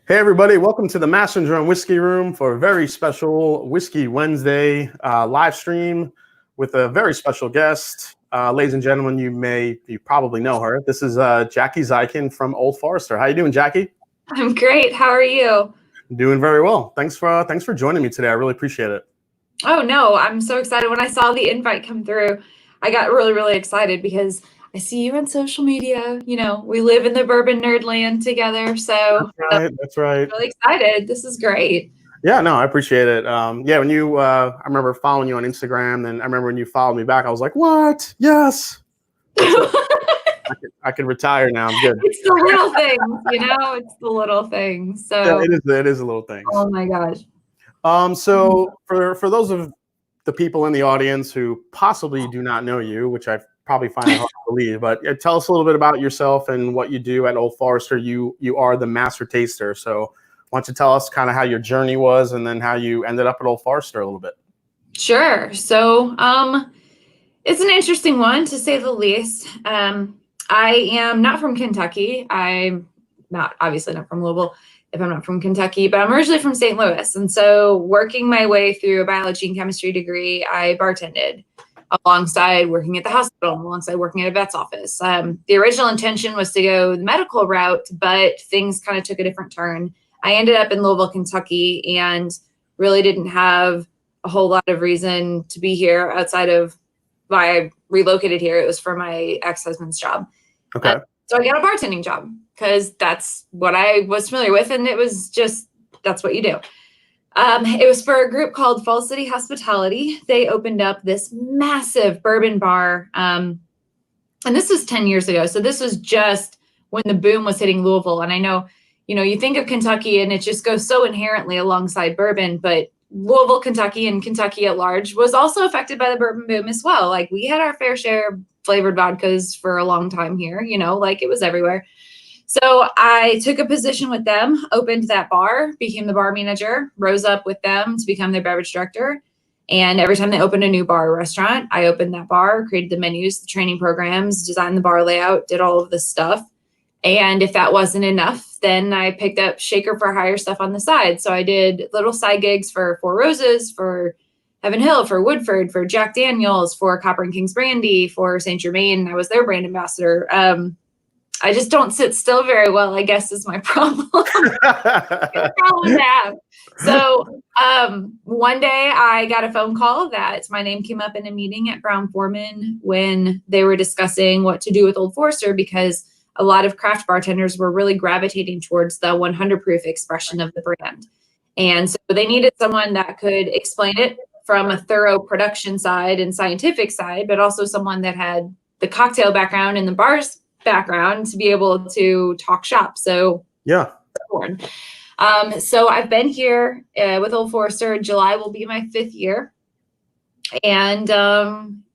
Hey everybody, welcome to the #Drum Whiskey Room for a very special Whiskey Wednesday live stream with a very special guest. Ladies and gentlemen, you probably know her. This is Jackie Zykan from Old Forester. How you doing, Jackie? I'm great. How are you? Doing very well. Thanks for joining me today. I really appreciate it. Oh no, I'm so excited. When I saw the invite come through, I got really excited because I see you on social media. You know, we live in the bourbon nerd land together. So That's right. I'm really excited. This is great. Yeah, no, I appreciate it. Yeah, when you, I remember following you on Instagram, and I remember when you followed me back, I was like, what? Yes. I can retire now. I'm good. It's the little things, you know, it's the little things. So yeah, it is a little thing. Oh my gosh. So for those of the people in the audience who possibly do not know you, which I probably find it hard to believe, but tell us a little bit about yourself and what you do at Old Forester. You are the master taster. So why don't you tell us kind of how your journey was and then how you ended up at Old Forester a little bit? Sure. So it's an interesting one, to say the least. I am not from Kentucky. I'm obviously not from Louisville if I'm not from Kentucky, but I'm originally from St. Louis. And so working my way through a biology and chemistry degree, I bartended alongside working at the hospital, alongside working at a vet's office. The original intention was to go the medical route, but things kind of took a different turn. I ended up in Louisville, Kentucky, and really didn't have a whole lot of reason to be here outside of why I relocated here. It was for my ex-husband's job. Okay. So I got a bartending job because that's what I was familiar with. And it was just, that's what you do. It was for a group called Fall City Hospitality. They opened up this massive bourbon bar. And this was 10 years ago. So this was just when the boom was hitting Louisville. And I know, you know, you think of Kentucky and it just goes so inherently alongside bourbon, but Louisville, Kentucky, and Kentucky at large was also affected by the bourbon boom as well. Like, we had our fair share of flavored vodkas for a long time here, you know, like it was everywhere. So I took a position with them, opened that bar, became the bar manager, rose up with them to become their beverage director. And every time they opened a new bar or restaurant, I opened that bar, created the menus, the training programs, designed the bar layout, did all of this stuff. And if that wasn't enough, then I picked up shaker for hire stuff on the side. So I did little side gigs for Four Roses, for Heaven Hill, for Woodford, for Jack Daniels, for Copper and Kings Brandy, for Saint Germain. I was their brand ambassador. I just don't sit still very well, I guess, is my problem. Problem to have. So one day I got a phone call that my name came up in a meeting at Brown-Forman when they were discussing what to do with Old Forester, because a lot of craft bartenders were really gravitating towards the 100 proof expression of the brand. And so they needed someone that could explain it from a thorough production side and scientific side, but also someone that had the cocktail background and the bars background to be able to talk shop. So yeah. So I've been here with Old Forester. July will be my 5th year. And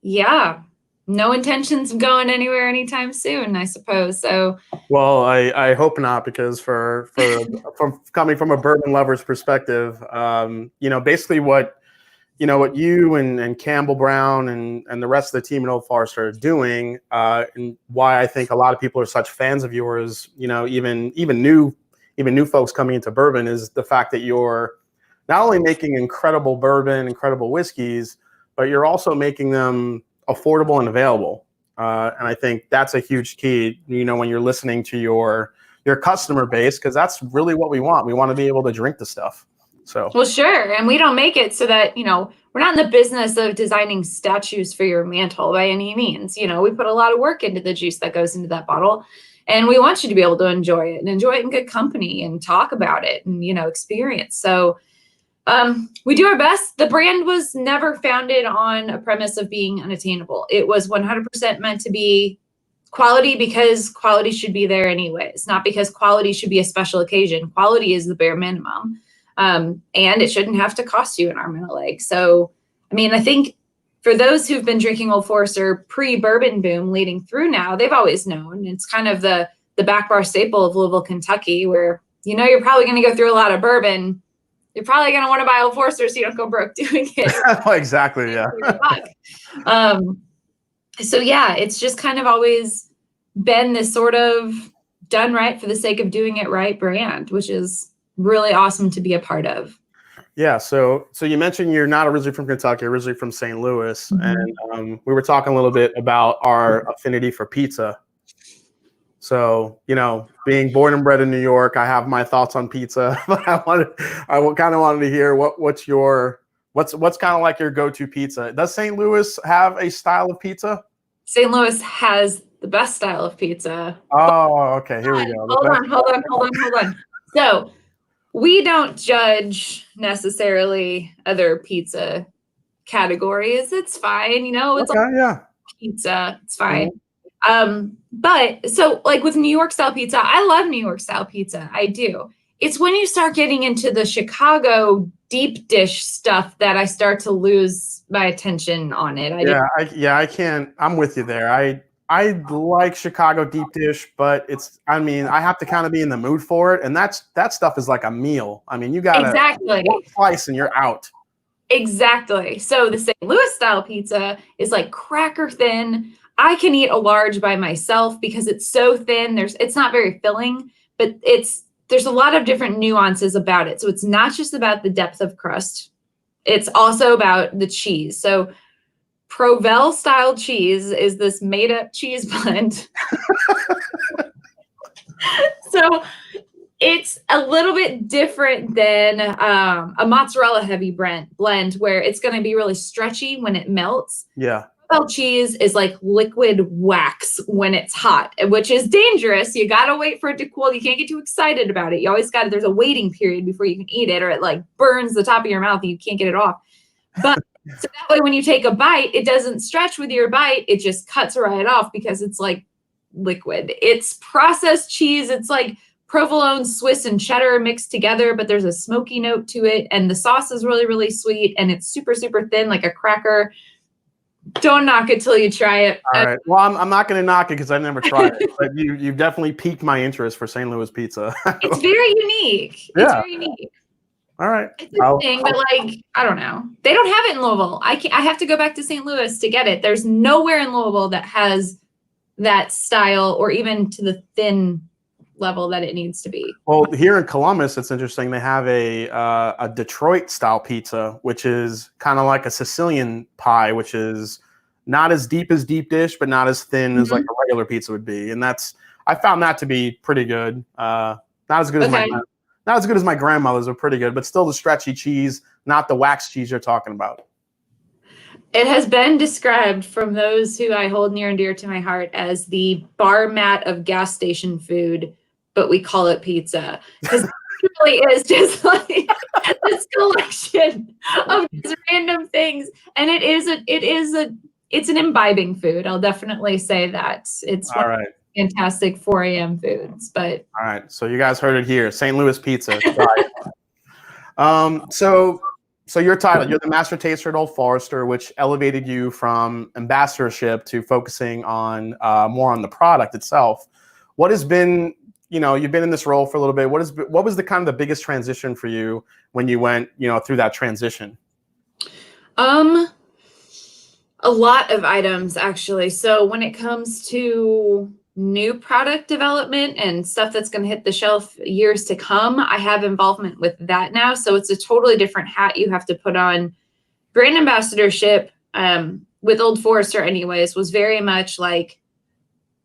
yeah, no intentions of going anywhere anytime soon, I suppose. So, well, I hope not, because from coming from a bourbon lover's perspective, you know, basically what you and Campbell Brown and the rest of the team at Old Forester are doing, and why I think a lot of people are such fans of yours, you know, even new folks coming into bourbon, is the fact that you're not only making incredible bourbon, incredible whiskeys, but you're also making them affordable and available. And I think that's a huge key, you know, when you're listening to your customer base, because that's really what we want. We want to be able to drink the stuff. So, well, sure. And we don't make it so that, you know, we're not in the business of designing statues for your mantle by any means. You know, we put a lot of work into the juice that goes into that bottle, and we want you to be able to enjoy it in good company and talk about it and, you know, experience. So we do our best. The brand was never founded on a premise of being unattainable. It was 100% meant to be quality, because quality should be there anyways, not because quality should be a special occasion. Quality is the bare minimum. And it shouldn't have to cost you an arm and a leg. So, I mean, I think for those who've been drinking Old Forester pre-bourbon boom leading through now, they've always known. It's kind of the back bar staple of Louisville, Kentucky, where, you know, you're probably going to go through a lot of bourbon. You're probably going to want to buy Old Forester so you don't go broke doing it. Exactly, yeah. So, yeah, it's just kind of always been this sort of done right for the sake of doing it right brand, which is really awesome to be a part of. Yeah, so you mentioned you're not originally from Kentucky, you're originally from St. Louis, and we were talking a little bit about our affinity for pizza. So, you know, being born and bred in New York, I have my thoughts on pizza, but I kind of wanted to hear what's kind of like your go-to pizza. Does St. Louis have a style of pizza? St. Louis has the best style of pizza. Oh, okay. Here we go. Hold on. So we don't judge necessarily other pizza categories. It's fine. You know, it's pizza. It's fine. But so like with New York style pizza, I love New York style pizza. I do. It's when you start getting into the Chicago deep dish stuff that I start to lose my attention on it. I can't. I'm with you there. I like Chicago deep dish, but I have to kind of be in the mood for it. And that stuff is like a meal. I mean, you got one slice and you're out. Exactly. So the St. Louis style pizza is like cracker thin. I can eat a large by myself because it's so thin. It's not very filling, but there's a lot of different nuances about it. So it's not just about the depth of crust. It's also about the cheese. So Provel style cheese is this made up cheese blend. So it's a little bit different than a mozzarella heavy blend where it's going to be really stretchy when it melts. Yeah. Provel cheese is like liquid wax when it's hot, which is dangerous. You got to wait for it to cool. You can't get too excited about it. You always there's a waiting period before you can eat it, or it like burns the top of your mouth and you can't get it off. But so that way, when you take a bite, it doesn't stretch with your bite. It just cuts right off because it's like liquid. It's processed cheese. It's like provolone, Swiss, and cheddar mixed together, but there's a smoky note to it. And the sauce is really, really sweet. And it's super, super thin, like a cracker. Don't knock it till you try it. All right. Well, I'm not going to knock it because I never tried it. But you've definitely piqued my interest for St. Louis pizza. It's very unique. Yeah. It's very unique. All right. It's a thing, but like, I don't know. They don't have it in Louisville. I have to go back to St. Louis to get it. There's nowhere in Louisville that has that style or even to the thin level that it needs to be. Well, here in Columbus, it's interesting. They have a Detroit style pizza, which is kind of like a Sicilian pie, which is not as deep as deep dish, but not as thin as like a regular pizza would be. And I found that to be pretty good. Not as good as my grandmother's, are pretty good, but still the stretchy cheese, not the wax cheese you're talking about. It has been described from those who I hold near and dear to my heart as the bar mat of gas station food, but we call it pizza. Because it really is just like this collection of these random things. And it's an imbibing food. I'll definitely say that. It's all right. Fantastic 4 a.m. foods, but all right. So you guys heard it here, St. Louis pizza. So your title, you're the master taster at Old Forester, which elevated you from ambassadorship to focusing on more on the product itself. What has been, you've been in this role for a little bit. What was the kind of the biggest transition for you when you went, through that transition? A lot of items, actually. So when it comes to new product development and stuff that's going to hit the shelf years to come, I have involvement with that now. So it's a totally different hat you have to put on. Brand ambassadorship with Old Forester anyways was very much like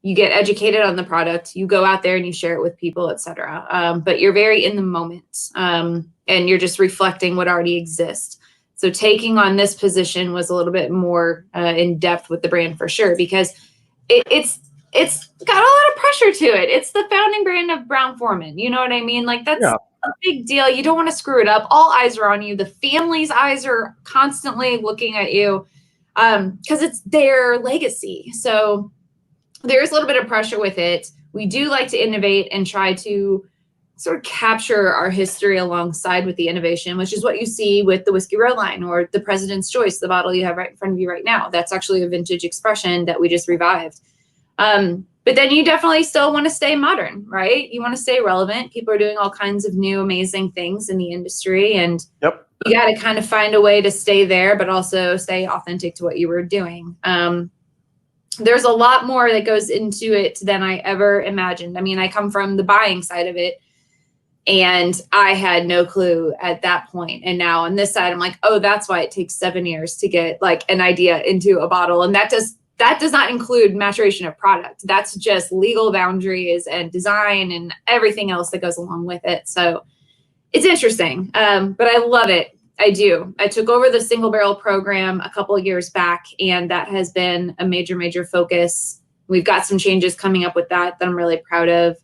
you get educated on the product, you go out there and you share it with people, etc. But you're very in the moment and you're just reflecting what already exists. So taking on this position was a little bit more in depth with the brand for sure, because it's got a lot of pressure to it. It's the founding brand of Brown-Forman. You know what I mean? Like that's a big deal. You don't want to screw it up. All eyes are on you. The family's eyes are constantly looking at you because it's their legacy. So there's a little bit of pressure with it. We do like to innovate and try to sort of capture our history alongside with the innovation, which is what you see with the Whiskey Red Line or the President's Choice, the bottle you have right in front of you right now. That's actually a vintage expression that we just revived. But then you definitely still want to stay modern, right? You want to stay relevant. People are doing all kinds of new, amazing things in the industry. And you got to kind of find a way to stay there, but also stay authentic to what you were doing. There's a lot more that goes into it than I ever imagined. I mean, I come from the buying side of it. And I had no clue at that point. And now on this side, I'm like, oh, that's why it takes 7 years to get like an idea into a bottle. And that does not include maturation of product. That's just legal boundaries and design and everything else that goes along with it. So it's interesting, but I love it. I do. I took over the single barrel program a couple of years back, and that has been a major, major focus. We've got some changes coming up with that I'm really proud of.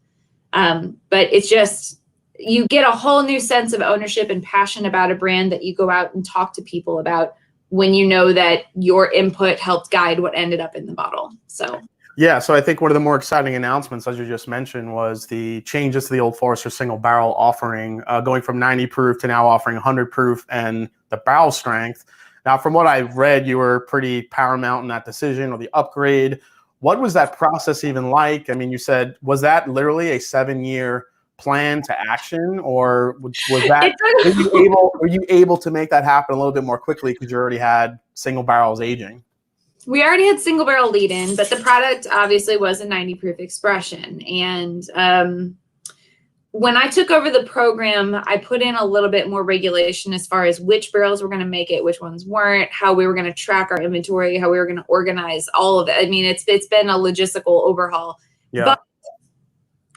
But it's just, you get a whole new sense of ownership and passion about a brand that you go out and talk to people about when you know that your input helped guide what ended up in the bottle. So yeah, so I think one of the more exciting announcements, as you just mentioned, was the changes to the Old Forester single barrel offering, going from 90 proof to now offering 100 proof and the barrel strength. Now, from what I've read, you were pretty paramount in that decision or the upgrade. What was that process even like? I mean, you said, was that literally a 7-year plan to action, or was that, were you able to make that happen a little bit more quickly because you already had single barrels aging? We already had single barrel lead in, but the product obviously was a 90 proof expression. And when I took over the program, I put in a little bit more regulation as far as which barrels were going to make it, which ones weren't, how we were going to track our inventory, how we were going to organize all of it. I mean, it's been a logistical overhaul. Yeah. But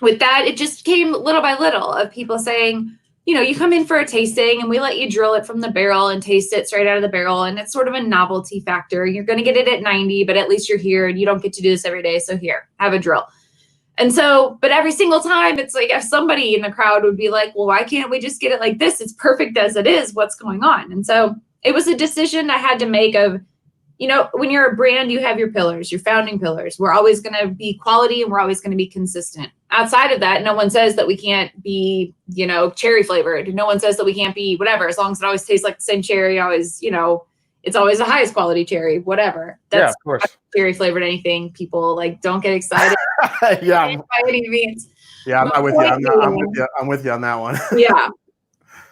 with that, it just came little by little of people saying, you know, you come in for a tasting and we let you drill it from the barrel and taste it straight out of the barrel. And it's sort of a novelty factor. You're going to get it at 90, but at least you're here and you don't get to do this every day. So here, have a drill. And so, but every single time it's like, if somebody in the crowd would be like, well, why can't we just get it like this? It's perfect as it is. What's going on? And so it was a decision I had to make of, you know, when you're a brand, you have your pillars, your founding pillars. We're always going to be quality and we're always going to be consistent. Outside of that, no one says that we can't be, you know, cherry flavored. No one says that we can't be whatever, as long as it always tastes like the same cherry, always, you know, it's always the highest quality cherry, whatever. That's, yeah, of course. Cherry flavored anything. People like, don't get excited. Yeah. By any means. Yeah, I'm with you. I'm with you on that one. Yeah.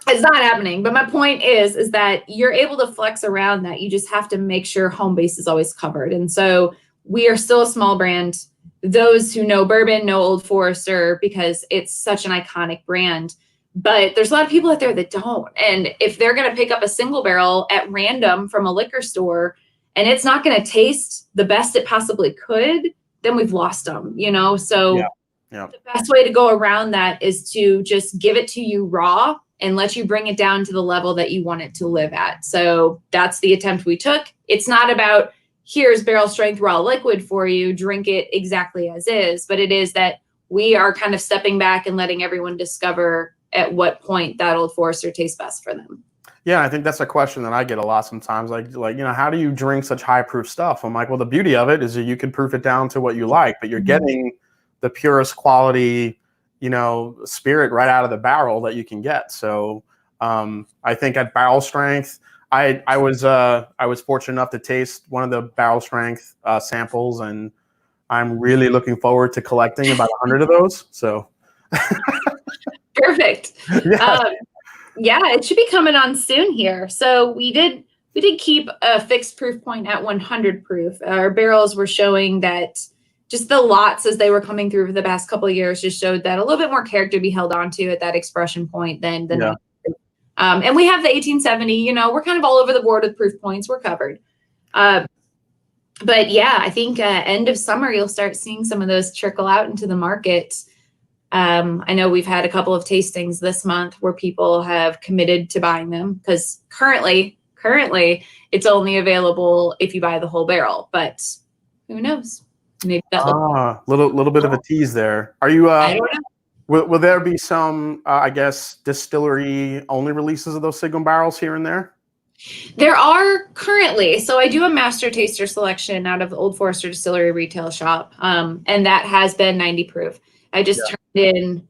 It's not happening. But my point is that you're able to flex around that. You just have to make sure home base is always covered. And so we are still a small brand. Those who know bourbon know Old Forester because it's such an iconic brand. But there's a lot of people out there that don't. And if they're going to pick up a single barrel at random from a liquor store and it's not going to taste the best it possibly could, then we've lost them, you know? So yeah. The best way to go around that is to just give it to you raw and let you bring it down to the level that you want it to live at. So that's the attempt we took. It's not about here's barrel strength raw liquid for you, drink it exactly as is, but it is that we are kind of stepping back and letting everyone discover at what point that Old Forester tastes best for them. Yeah, I think that's a question that I get a lot sometimes. Like, you know, how do you drink such high proof stuff? I'm like, well, the beauty of it is that you can proof it down to what you like, but you're getting the purest quality, you know, spirit right out of the barrel that you can get. So I think at barrel strength, I was fortunate enough to taste one of the barrel strength samples, and I'm really looking forward to collecting about 100 of those. So perfect. Yeah, it should be coming on soon here. So we did keep a fixed proof point at 100 proof. Our barrels were showing that just the lots as they were coming through for the past couple of years just showed that a little bit more character to be held onto at that expression point than the 90 proof. And we have the 1870, you know, we're kind of all over the board with proof points. We're covered. But yeah, I think end of summer, you'll start seeing some of those trickle out into the market. I know we've had a couple of tastings this month where people have committed to buying them because currently it's only available if you buy the whole barrel, but who knows? Maybe that little bit of a tease there. Are you, I don't know. will there be some, I guess, distillery only releases of those single barrels here and there? There are currently. So I do a master taster selection out of the Old Forester Distillery retail shop. And that has been 90 proof. I just turned in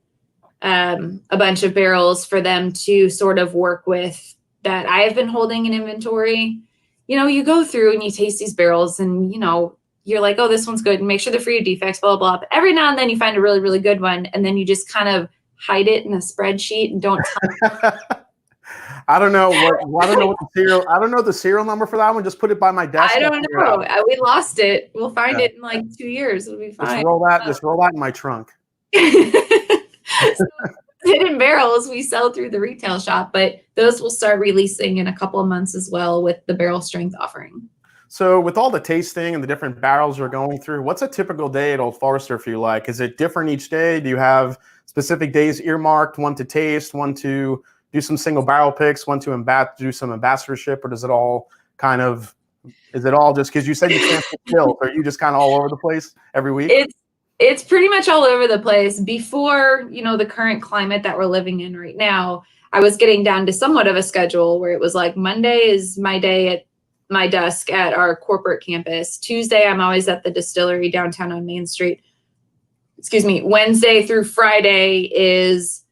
a bunch of barrels for them to sort of work with that I have been holding in inventory. You know, you go through and you taste these barrels and, you know, you're like, oh, this one's good. And make sure they're free of defects, blah, blah, blah. But every now and then you find a really, really good one. And then you just kind of hide it in a spreadsheet and don't tell I don't know the serial number for that one. Just put it by my desk. I don't know. We lost it. We'll find it in like 2 years. It'll be fine. Just roll that in my trunk. sit in barrels we sell through the retail shop, but those will start releasing in a couple of months as well with the barrel strength offering. So with all the tasting and the different barrels you're going through, what's a typical day at Old Forester for you like? Is it different each day? Do you have specific days earmarked, one to taste, one to do some single barrel picks, one to do some ambassadorship, or does it all kind of, is it all just because you said you can't sit still? Are you just kind of all over the place every week? It's pretty much all over the place. Before, the current climate that we're living in right now, I was getting down to somewhat of a schedule where it was like Monday is my day at my desk at our corporate campus. Tuesday, I'm always at the distillery downtown on Main Street. Wednesday through Friday is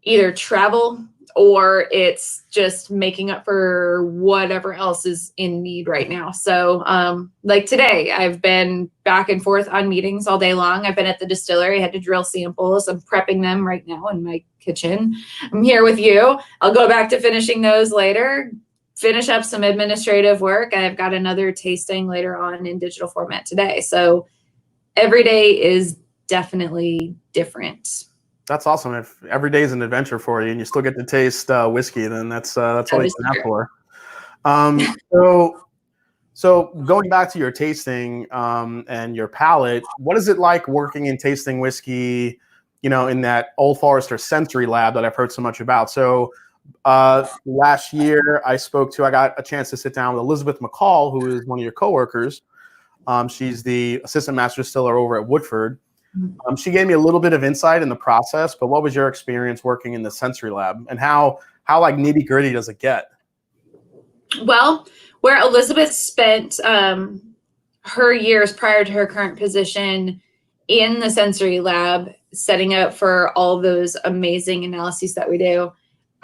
either travel or it's just making up for whatever else is in need right now. So like today, I've been back and forth on meetings all day long. I've been at the distillery, I had to drill samples. I'm prepping them right now in my kitchen. I'm here with you. I'll go back to finishing those later, finish up some administrative work. I've got another tasting later on in digital format today. So every day is definitely different. That's awesome. If every day is an adventure for you and you still get to taste whiskey, then that's all you can ask for. So going back to your tasting and your palate, what is it like working and tasting whiskey, in that Old Forester sensory lab that I've heard so much about? So last year I got a chance to sit down with Elizabeth McCall, who is one of your coworkers. She's the assistant master distiller over at Woodford. She gave me a little bit of insight in the process, but what was your experience working in the sensory lab, and how like nitty gritty does it get? Well, where Elizabeth spent her years prior to her current position in the sensory lab, setting up for all those amazing analyses that we do,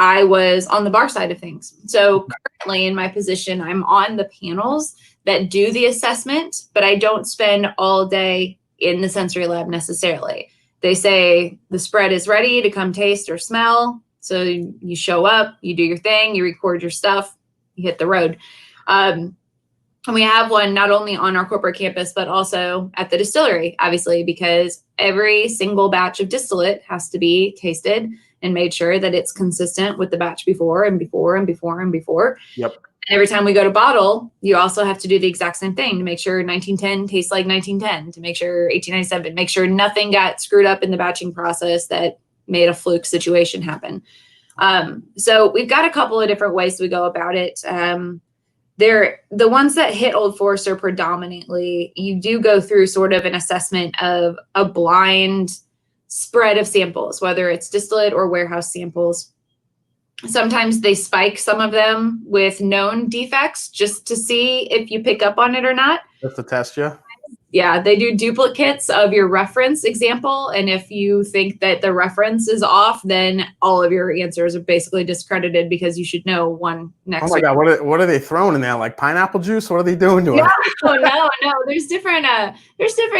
I was on the bar side of things. So currently in my position, I'm on the panels that do the assessment, but I don't spend all day in the sensory lab necessarily. They say the spread is ready to come taste or smell. So you show up, you do your thing, you record your stuff, you hit the road. And we have one not only on our corporate campus, but also at the distillery, obviously, because every single batch of distillate has to be tasted and made sure that it's consistent with the batch before and before and before and before. Yep. And every time we go to bottle, you also have to do the exact same thing to make sure 1910 tastes like 1910, to make sure 1897, make sure nothing got screwed up in the batching process that made a fluke situation happen. So we've got a couple of different ways we go about it. They're the ones that hit Old Forester predominantly. You do go through sort of an assessment of a blind spread of samples, whether it's distillate or warehouse samples. Sometimes they spike some of them with known defects just to see if you pick up on it or not. Just to test you? Yeah, they do duplicates of your reference example. And if you think that the reference is off, then all of your answers are basically discredited because you should know one next. Oh my God, what are they throwing in there? Like pineapple juice? What are they doing to it? No. There's different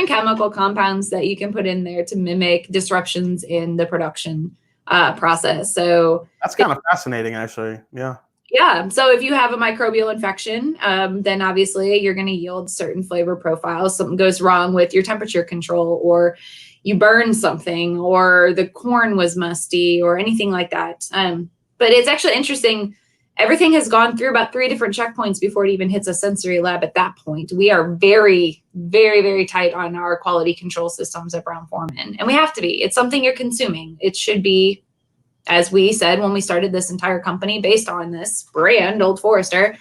chemical compounds that you can put in there to mimic disruptions in the production process. So that's kind of fascinating, actually. Yeah. Yeah. So if you have a microbial infection, then obviously you're going to yield certain flavor profiles. Something goes wrong with your temperature control, or you burn something, or the corn was musty, or anything like that. But it's actually interesting. Everything has gone through about 3 different checkpoints before it even hits a sensory lab at that point. We are very, very, very tight on our quality control systems at Brown-Forman. And we have to be. It's something you're consuming. It should be, as we said when we started this entire company based on this brand, Old Forester,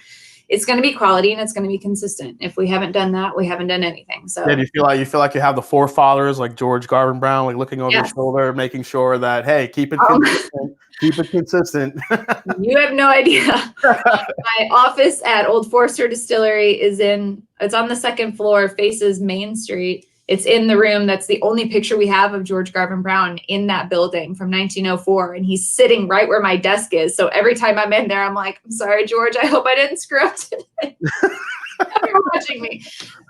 it's going to be quality and it's going to be consistent. If we haven't done that, we haven't done anything. So yeah, do you feel like you have the forefathers like George Garvin Brown, like looking over your shoulder, making sure that, hey, keep it consistent, keep it consistent. You have no idea. My office at Old Forester Distillery it's on the second floor, faces Main Street. It's in the room. That's the only picture we have of George Garvin Brown in that building from 1904. And he's sitting right where my desk is. So every time I'm in there, I'm like, I'm sorry, George, I hope I didn't screw up today. You're watching me.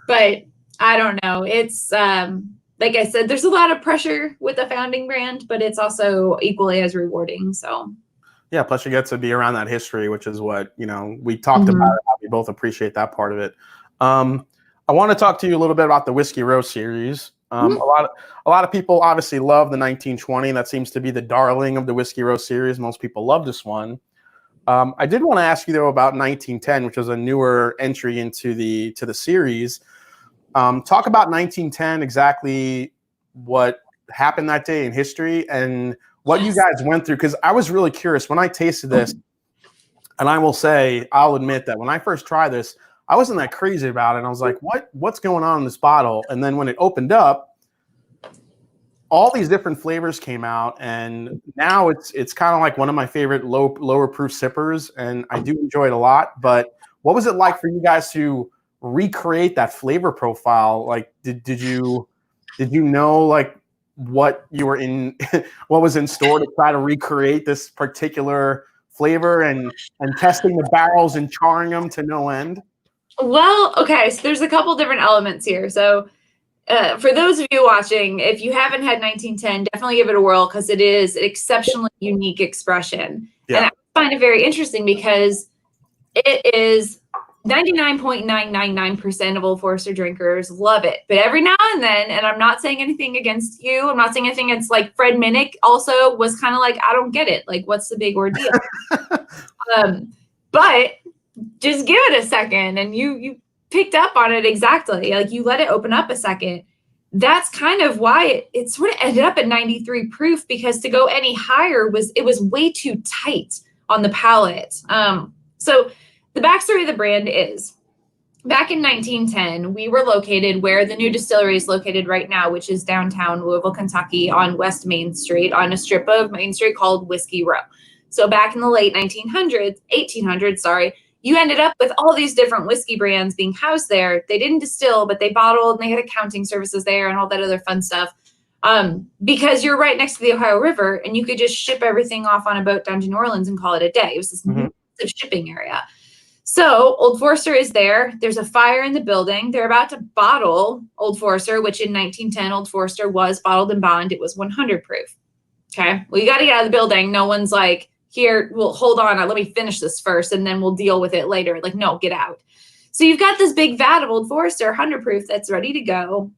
But I don't know. It's like I said, there's a lot of pressure with a founding brand, but it's also equally as rewarding. So yeah, plus you get to be around that history, which is what, we talked about it, how we both appreciate that part of it. I want to talk to you a little bit about the Whiskey Row series. Mhm. A lot of people obviously love the 1920. That seems to be the darling of the Whiskey Row series. Most people love this one. I did want to ask you though about 1910, which was a newer entry into the series. Talk about 1910, exactly what happened that day in history and what you guys went through. Because I was really curious when I tasted this, and I will say, I'll admit that when I first tried this, I wasn't that crazy about it. And I was like, what's going on in this bottle? And then when it opened up, all these different flavors came out, and now it's kind of like one of my favorite lower proof sippers, and I do enjoy it a lot. But what was it like for you guys to recreate that flavor profile? Like, did you know like what you were in, what was in store to try to recreate this particular flavor, and testing the barrels and charring them to no end? Well, okay, so there's a couple different elements here. So for those of you watching, if you haven't had 1910, definitely give it a whirl because it is an exceptionally unique expression. Yeah. And I find it very interesting because it is 99.999% of Old Forester drinkers love it. But every now and then, and I'm not saying anything against you, I'm not saying anything against, like, Fred Minnick also was kind of like, I don't get it. Like, what's the big ordeal? But just give it a second, and you picked up on it exactly. Like, you let it open up a second. That's kind of why it sort of ended up at 93 proof, because to go any higher was way too tight on the palate. So the backstory of the brand is, back in 1910, we were located where the new distillery is located right now, which is downtown Louisville, Kentucky, on West Main Street, on a strip of Main Street called Whiskey Row. So back in the late 1800s, sorry, you ended up with all these different whiskey brands being housed there. They didn't distill, but they bottled, and they had accounting services there and all that other fun stuff. Because you're right next to the Ohio River, and you could just ship everything off on a boat down to New Orleans and call it a day. It was this massive shipping area. So Old Forester is there. There's a fire in the building. They're about to bottle Old Forester, which in 1910, Old Forester was bottled in bond. It was 100 proof. Okay. Well, you got to get out of the building. No one's like, here, well, hold on, let me finish this first, and then we'll deal with it later. Like, no, get out. So you've got this big vat of Old Forester 100 proof that's ready to go,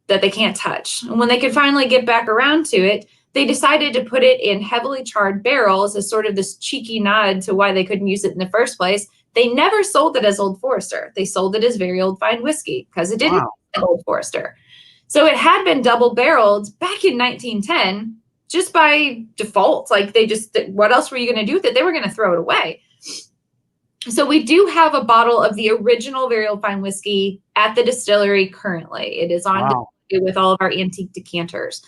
that they can't touch. And when they could finally get back around to it, they decided to put it in heavily charred barrels as sort of this cheeky nod to why they couldn't use it in the first place. They never sold it as Old Forester. They sold it as very old fine whiskey because it didn't have Old Forester. So it had been double barreled back in 1910, just by default. Like, they just, what else were you going to do with it? They were going to throw it away. So we do have a bottle of the original very old fine whiskey at the distillery currently. It is on display with all of our antique decanters.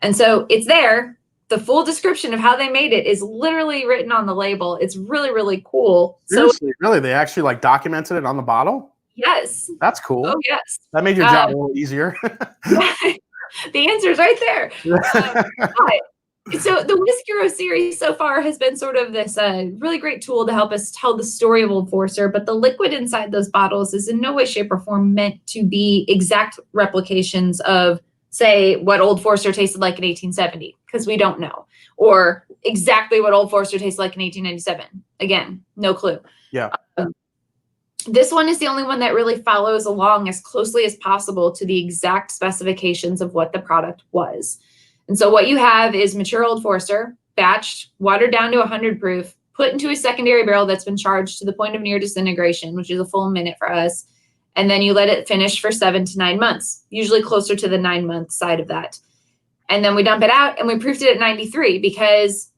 And so it's there. The full description of how they made it is literally written on the label. It's really, really cool. Seriously, really? They actually like documented it on the bottle? Yes. That's cool. Oh, yes. That made your job a little easier. The answer's right there. So the Whiskey Row series so far has been sort of this really great tool to help us tell the story of Old Forester, but the liquid inside those bottles is in no way, shape, or form meant to be exact replications of, say, what Old Forester tasted like in 1870, because we don't know, or exactly what Old Forester tasted like in 1897. Again, no clue. Yeah. This one is the only one that really follows along as closely as possible to the exact specifications of what the product was. And so what you have is mature Old Forester, batched, watered down to 100 proof, put into a secondary barrel that's been charged to the point of near disintegration, which is a full minute for us. And then you let it finish for 7 to 9 months, usually closer to the 9-month side of that. And then we dump it out, and we proofed it at 93, because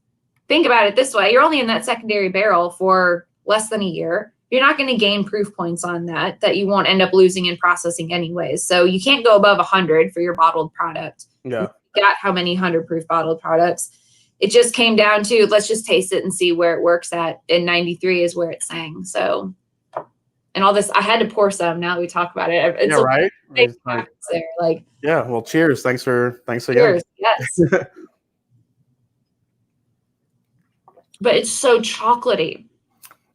think about it this way. You're only in that secondary barrel for less than a year. You're not going to gain proof points on that you won't end up losing in processing anyways. So you can't go above 100 for your bottled product. Yeah. You got how many 100 proof bottled products? It just came down to, let's just taste it and see where it works at. And 93 is where it sang. So, and all this, I had to pour some now that we talk about it. It's right. There. Like, yeah. Well, cheers. Thanks again. Cheers. Yes. But it's so chocolatey.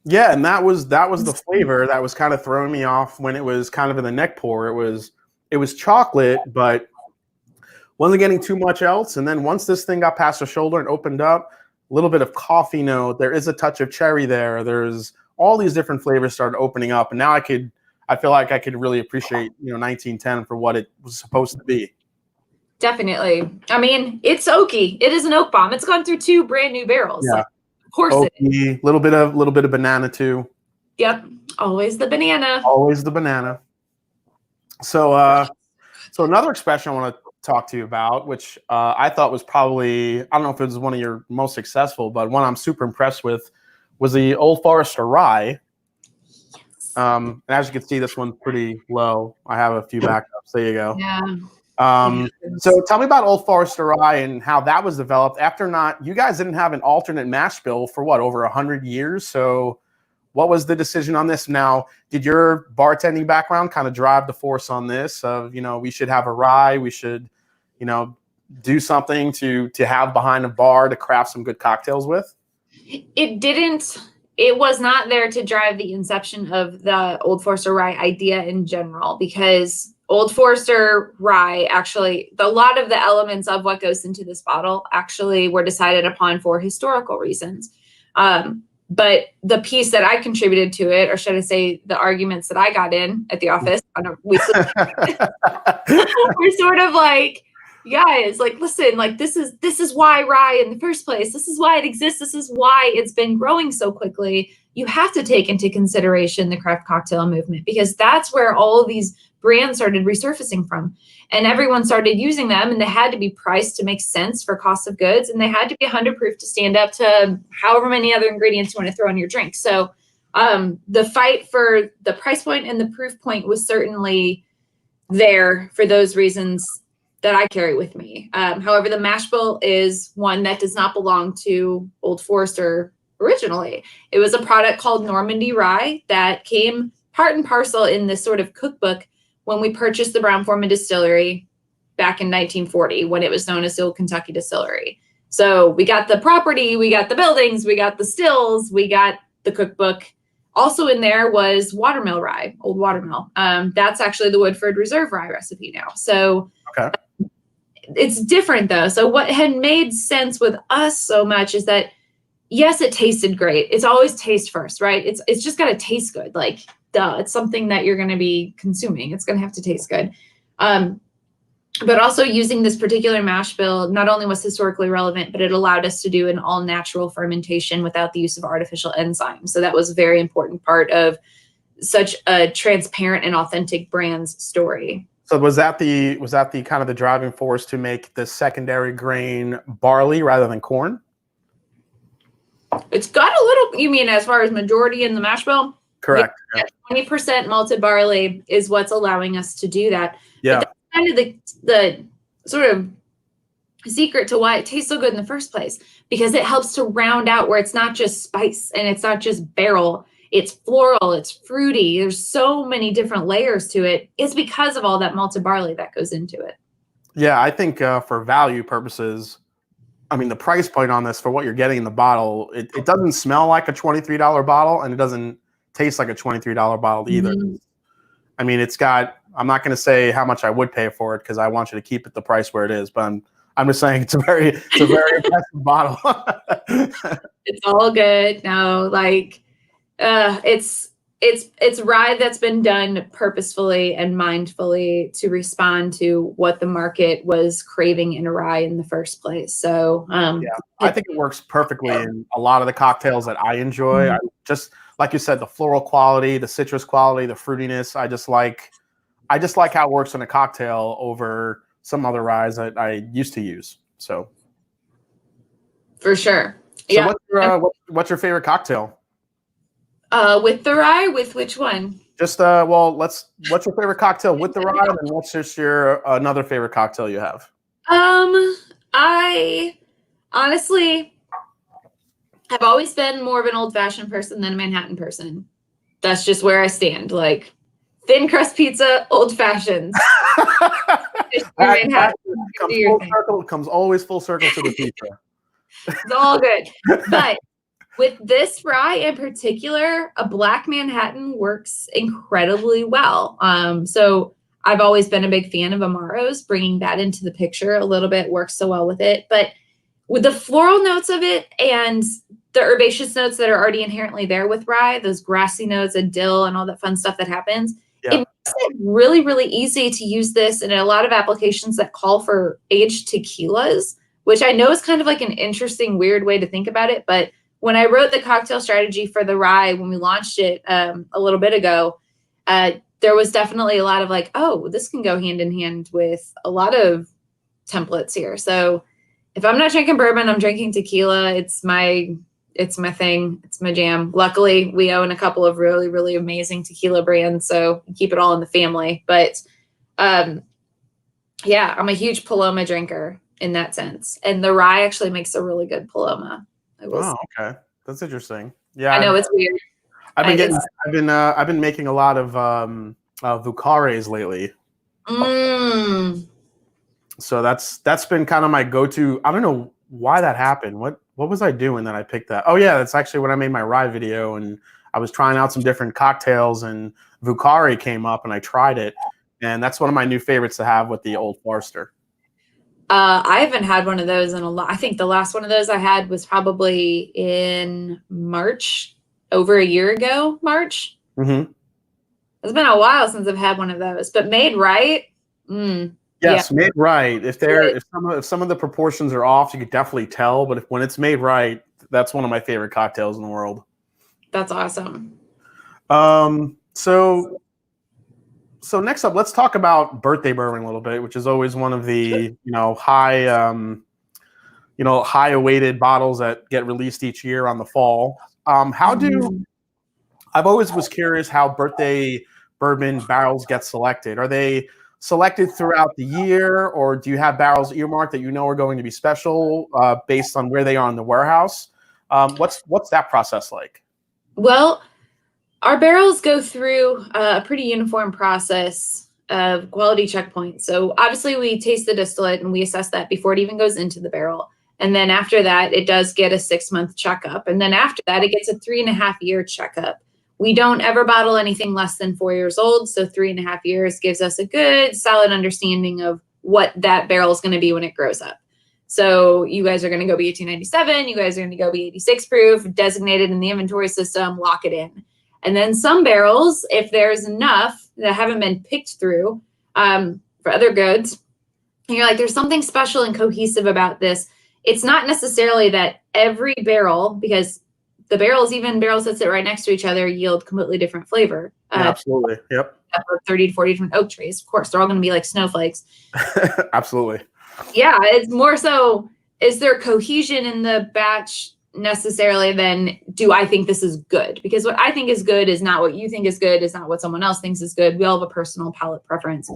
Yeah, and that was the flavor that was kind of throwing me off when it was kind of in the neck pour. It was chocolate, but wasn't getting too much else. And then once this thing got past the shoulder and opened up, a little bit of coffee note. There is a touch of cherry there. There's all these different flavors started opening up, and now I feel like I could really appreciate 1910 for what it was supposed to be. Definitely. I mean, it's oaky. It is an oak bomb. It's gone through 2 brand new barrels. Yeah. Like, of course it is. Oaky, little bit of banana too. Yep. Always the banana. Always the banana. So so another expression I want to talk to you about, which I thought was probably, I don't know if it was one of your most successful, but one I'm super impressed with, was the Old Forester Rye. And as you can see, this one's pretty low. I have a few backups. There you go. Yeah. So tell me about Old Forester Rye and how that was developed. You guys didn't have an alternate mash bill for what, over 100 years? So what was the decision on this? Now, did your bartending background kind of drive the force on this of, we should have a rye, we should, do something to have behind a bar to craft some good cocktails with? It didn't. It was not there to drive the inception of the Old Forester Rye idea in general, because Old Forester Rye, actually, a lot of the elements of what goes into this bottle actually were decided upon for historical reasons. But the piece that I contributed to it, or should I say the arguments that I got in at the office on a weekly were sort of like, guys, like, listen, like, this is why rye in the first place. This is why it exists. This is why it's been growing so quickly. You have to take into consideration the craft cocktail movement, because that's where all of these brands started resurfacing from, and everyone started using them, and they had to be priced to make sense for cost of goods, and they had to be 100 proof to stand up to however many other ingredients you want to throw in your drink. So the fight for the price point and the proof point was certainly there for those reasons that I carry with me. However, the mash bill is one that does not belong to Old Forester originally. It was a product called Normandy Rye that came part and parcel in this sort of cookbook when we purchased the Brown-Forman distillery back in 1940, when it was known as the Old Kentucky Distillery. So we got the property, we got the buildings, we got the stills, we got the cookbook. Also in there was watermill rye, old watermill. That's actually the Woodford Reserve Rye recipe now. So okay. It's different though. So what had made sense with us so much is that, yes, it tasted great. It's always taste first, right? It's just got to taste good. Like, duh, it's something that you're going to be consuming. It's going to have to taste good. But also using this particular mash bill not only was historically relevant, but it allowed us to do an all natural fermentation without the use of artificial enzymes. So that was a very important part of such a transparent and authentic brand's story. So was that the kind of the driving force to make the secondary grain barley rather than corn? It's got a little, you mean as far as majority in the mash bill? Correct. Yeah, 20% malted barley is what's allowing us to do that. Yeah. But that's kind of the sort of secret to why it tastes so good in the first place, because it helps to round out where it's not just spice and it's not just barrel. It's floral, it's fruity. There's so many different layers to it. It's because of all that malted barley that goes into it. Yeah, I think for value purposes, I mean, the price point on this for what you're getting in the bottle, it doesn't smell like a $23 bottle, and it doesn't taste like a $23 bottle either. Mm-hmm. I mean, it's got, I'm not going to say how much I would pay for it because I want you to keep it the price where it is, but I'm just saying it's a very impressive bottle. It's all good. No, like, it's rye that's been done purposefully and mindfully to respond to what the market was craving in a rye in the first place. So yeah, I think it works perfectly in a lot of the cocktails that I enjoy. Mm-hmm. I just, like you said, the floral quality, the citrus quality, the fruitiness. I just like how it works in a cocktail over some other ryes that I used to use. So for sure. So yeah. What's your favorite cocktail? With the rye, with which one? Just what's your favorite cocktail with the rye, and what's just your another favorite cocktail you have? I honestly have always been more of an old-fashioned person than a Manhattan person. That's just where I stand. Like, thin crust pizza, old fashioned. Comes always full circle to the pizza. It's all good. But with this rye in particular, a black Manhattan works incredibly well. So I've always been a big fan of Amaro's. Bringing that into the picture a little bit works so well with it. But with the floral notes of it and the herbaceous notes that are already inherently there with rye, those grassy notes and dill and all that fun stuff that happens, It makes it really, really easy to use this in a lot of applications that call for aged tequilas, which I know is kind of like an interesting, weird way to think about it. But when I wrote the cocktail strategy for the rye, when we launched it a little bit ago, there was definitely a lot of like, oh, this can go hand in hand with a lot of templates here. So if I'm not drinking bourbon, I'm drinking tequila. It's my thing. It's my jam. Luckily, we own a couple of really, really amazing tequila brands, so we keep it all in the family. But yeah, I'm a huge Paloma drinker in that sense. And the rye actually makes a really good Paloma. Oh, okay. That's interesting. Yeah. I know it's weird. I've been making a lot of Vucares lately. So that's been kind of my go-to. I don't know why that happened. What was I doing that I picked that? Oh yeah, that's actually when I made my rye video and I was trying out some different cocktails and Vucare came up and I tried it. And that's one of my new favorites to have with the Old Forester. I haven't had one of those in a lot. I think the last one of those I had was probably in March, over a year ago, March. Mm-hmm. It's been a while since I've had one of those, but made right. Yes, yeah. Made right. If some of the proportions are off, you could definitely tell. But when it's made right, that's one of my favorite cocktails in the world. That's awesome. So next up, let's talk about birthday bourbon a little bit, which is always one of the high awaited bottles that get released each year on the fall. I've always was curious how birthday bourbon barrels get selected. Are they selected throughout the year, or do you have barrels earmarked that you know are going to be special based on where they are in the warehouse? What's that process like? Well, our barrels go through a pretty uniform process of quality checkpoints. So obviously we taste the distillate and we assess that before it even goes into the barrel. And then after that, it does get a 6-month checkup. And then after that, it gets a 3.5-year checkup. We don't ever bottle anything less than 4 years old. So 3.5 years gives us a good solid understanding of what that barrel is going to be when it grows up. So you guys are going to go be 1897. You guys are going to go be 86 proof, designated in the inventory system, lock it in. And then some barrels, if there's enough that haven't been picked through for other goods, and you're like, there's something special and cohesive about this. It's not necessarily that every barrel, because the barrels, even barrels that sit right next to each other, yield completely different flavor. Absolutely. Yep. 30 to 40 different oak trees. Of course, they're all going to be like snowflakes. Absolutely. Yeah, it's more so, is there cohesion in the batch necessarily than do I think this is good? Because what I think is good is not what you think is good, is not what someone else thinks is good. We all have a personal palate preference.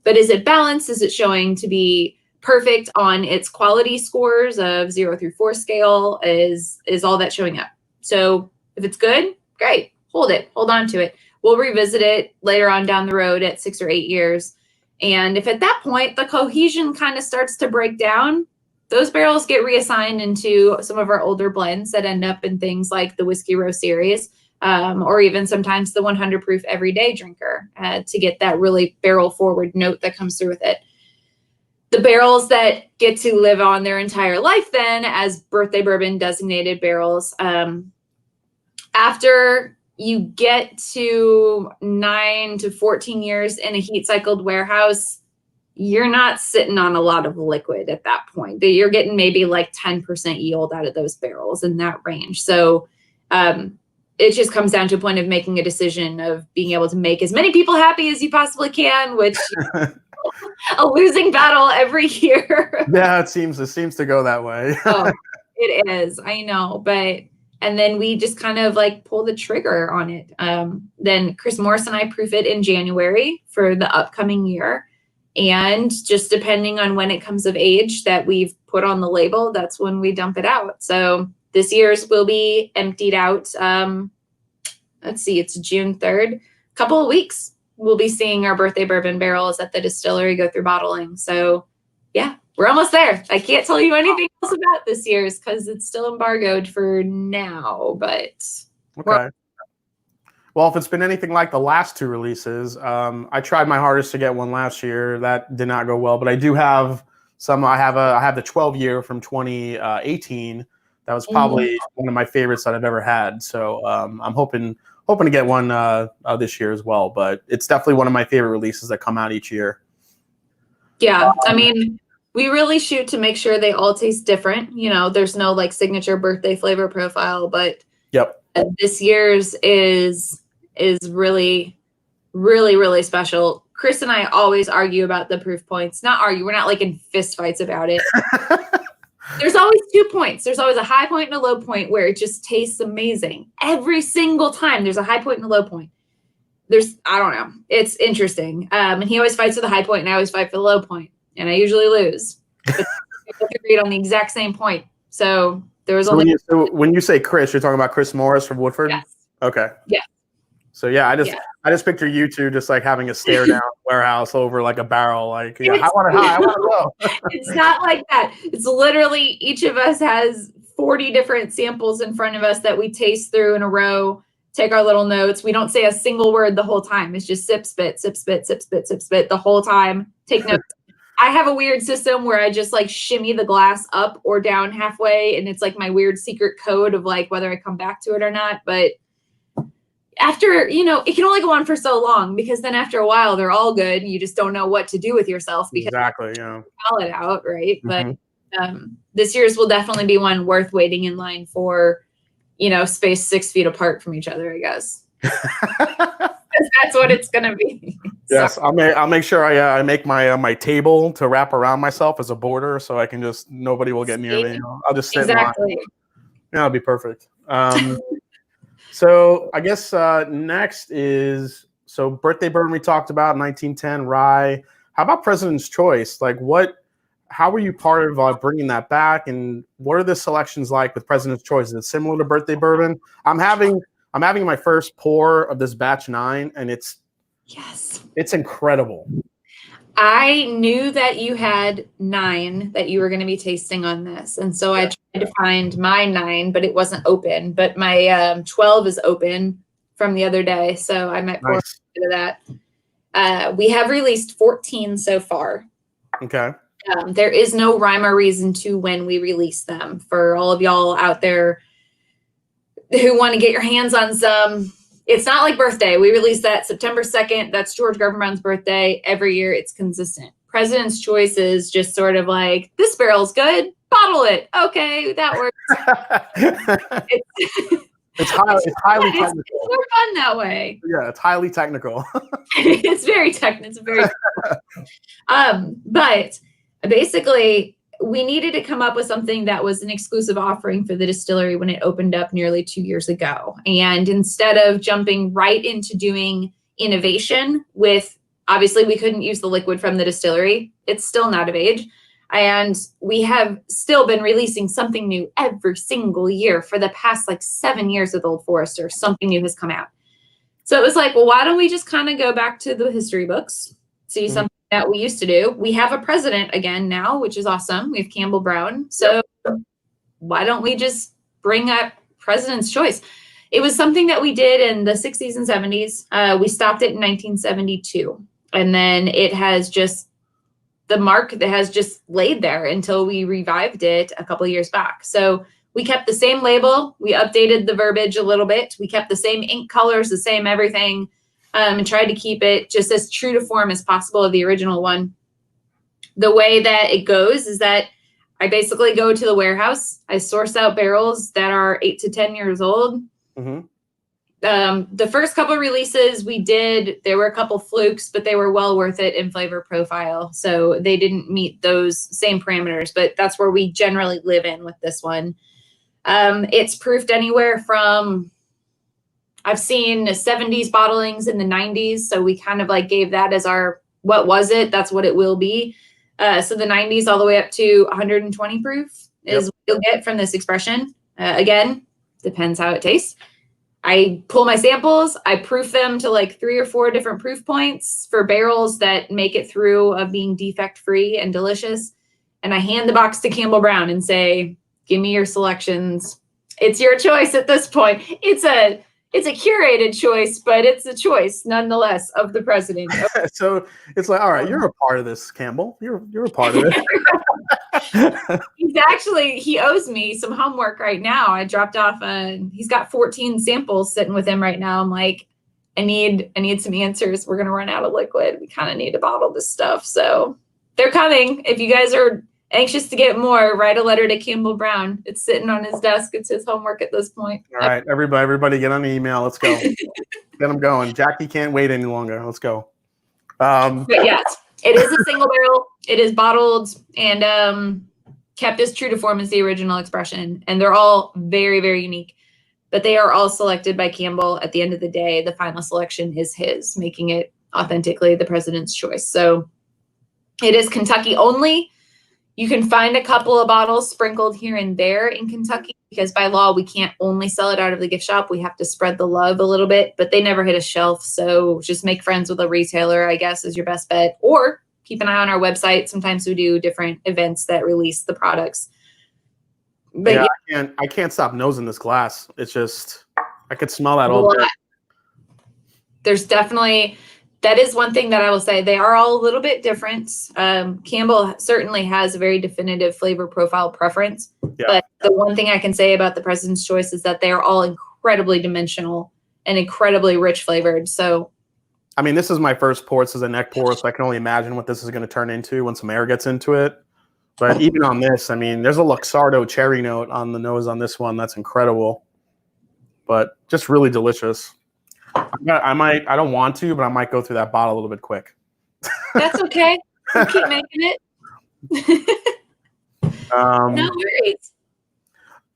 But is it balanced? Is it showing to be perfect on its quality scores of 0 through 4 scale? Is all that showing up? So if it's good, great. Hold on to it. We'll revisit it later on down the road at 6 or 8 years. And if at that point the cohesion kind of starts to break down, those barrels get reassigned into some of our older blends that end up in things like the Whiskey Row series, or even sometimes the 100 proof everyday drinker to get that really barrel forward note that comes through with it. The barrels that get to live on their entire life then as birthday bourbon designated barrels, after you get to 9 to 14 years in a heat cycled warehouse, you're not sitting on a lot of liquid at that point. You're getting maybe like 10% yield out of those barrels in that range. So it just comes down to a point of making a decision of being able to make as many people happy as you possibly can, which a losing battle every year. Yeah, it seems to go that way. Oh, it is. I know. And then we just kind of like pull the trigger on it. Then Chris Morris and I proof it in January for the upcoming year. And just depending on when it comes of age that we've put on the label, that's when we dump it out. So this year's will be emptied out. Let's see, it's June 3rd. Couple of weeks, we'll be seeing our birthday bourbon barrels at the distillery go through bottling. So yeah, we're almost there. I can't tell you anything else about this year's because it's still embargoed for now, but okay. Well, if it's been anything like the last 2 releases, I tried my hardest to get one last year. That did not go well, but I do have some. I have the 12-year from 2018. That was probably one of my favorites that I've ever had. So I'm hoping hoping to get one this year as well. But it's definitely one of my favorite releases that come out each year. Yeah, I mean, we really shoot to make sure they all taste different. You know, there's no like signature birthday flavor profile, but yep, this year's is really, really, really special. Chris and I always argue about the proof points. Not argue, we're not like in fist fights about it. There's always 2 points. There's always a high point and a low point where it just tastes amazing. Every single time there's a high point and a low point. I don't know. It's interesting. And he always fights for the high point and I always fight for the low point. And I usually lose. But we agreed on the exact same point. So there was only. So when you say Chris, you're talking about Chris Morris from Woodford? Yes. Okay. Yeah. So yeah, I just picture you two just like having a stare down warehouse over like a barrel, like I want it high, I want to go. It's not like that. It's literally each of us has 40 different samples in front of us that we taste through in a row, take our little notes. We don't say a single word the whole time. It's just sip, spit, sip, spit, sip, spit, sip, spit the whole time. Take notes. I have a weird system where I just like shimmy the glass up or down halfway. And it's like my weird secret code of like whether I come back to it or not. But after, you know, it can only go on for so long because then after a while they're all good. You just don't know what to do with yourself because exactly, yeah, palate out, right? But this year's will definitely be one worth waiting in line for, you know, spaced 6 feet apart from each other, I guess. That's what it's gonna be. Yes, I'll make sure I make my table to wrap around myself as a border so I can just nobody will get near me. I'll just sit exactly. in line. Yeah, it'll be perfect. So I guess next is birthday bourbon we talked about 1910 rye. How about President's Choice? Like how were you part of bringing that back, and what are the selections like with President's Choice? Is it similar to birthday bourbon? I'm having my first pour of this batch 9, and it's incredible. I knew that you had 9 that you were going to be tasting on this. And so I tried to find my 9, but it wasn't open. But my 12 is open from the other day. So I might pour a bit of that. We have released 14 so far. Okay. There is no rhyme or reason to when we release them. For all of y'all out there who want to get your hands on some, it's not like birthday. We release that September 2nd. That's George Garvin Brown's birthday. Every year it's consistent. President's Choice is just sort of like, this barrel's good. Bottle it. Okay, that works. It's highly technical. It's more fun that way. Yeah, it's highly technical. It's very technical. It's very but basically we needed to come up with something that was an exclusive offering for the distillery when it opened up nearly 2 years ago. And instead of jumping right into doing innovation with, obviously we couldn't use the liquid from the distillery. It's still not of age. And we have still been releasing something new every single year for the past like 7 years with Old Forester. Something new has come out. So it was like, well, why don't we just kind of go back to the history books, see something that we used to do. We have a president again now, which is awesome. We have Campbell Brown. So why don't we just bring up President's Choice? It was something that we did in the 60s and 70s. We stopped it in 1972. And then it has just, the mark that has just laid there until we revived it a couple of years back. So we kept the same label. We updated the verbiage a little bit. We kept the same ink colors, the same everything. And tried to keep it just as true to form as possible of the original one. The way that it goes is that I basically go to the warehouse. I source out barrels that are 8 to 10 years old. The first couple of releases we did, there were a couple flukes, but they were well worth it in flavor profile. So they didn't meet those same parameters, but that's where we generally live in with this one. It's proofed anywhere from, I've seen 70s bottlings in the 90s. So we kind of like gave that as our, what was it? That's what it will be. So the 90s all the way up to 120 proof is what you'll get from this expression. Again, depends how it tastes. I pull my samples, I proof them to like 3 or 4 different proof points for barrels that make it through of being defect free and delicious. And I hand the box to Campbell Brown and say, give me your selections. It's your choice at this point. It's a curated choice, but it's a choice nonetheless of the president. So it's like, all right, you're a part of this, Campbell. You're a part of it. he owes me some homework right now. I dropped off he's got 14 samples sitting with him right now. I'm like, I need some answers. We're gonna run out of liquid. We kind of need to bottle this stuff. So they're coming. If you guys are anxious to get more, write a letter to Campbell Brown. It's sitting on his desk. It's his homework at this point. All right, everybody get on the email. Let's go. Get them going. Jackie can't wait any longer. Let's go. But yes, it is a single barrel. It is bottled and kept as true to form as the original expression. And they're all very, very unique. But they are all selected by Campbell. At the end of the day, the final selection is his, making it authentically the president's choice. So it is Kentucky only. You can find a couple of bottles sprinkled here and there in Kentucky because by law, we can't only sell it out of the gift shop. We have to spread the love a little bit, but they never hit a shelf. So just make friends with a retailer, I guess, is your best bet. Or keep an eye on our website. Sometimes we do different events that release the products. But yeah, I can't stop nosing this glass. It's just, I could smell that all day. There's definitely, that is one thing that I will say. They are all a little bit different. Campbell certainly has a very definitive flavor profile preference. Yeah. But the one thing I can say about the President's Choice is that they are all incredibly dimensional and incredibly rich flavored. So, I mean, this is my first pour. This is a neck pour, so I can only imagine what this is going to turn into when some air gets into it. But even on this, I mean, there's a Luxardo cherry note on the nose on this one. That's incredible. But just really delicious. I don't want to, but I might go through that bottle a little bit quick. That's okay. We'll keep making it. No worries.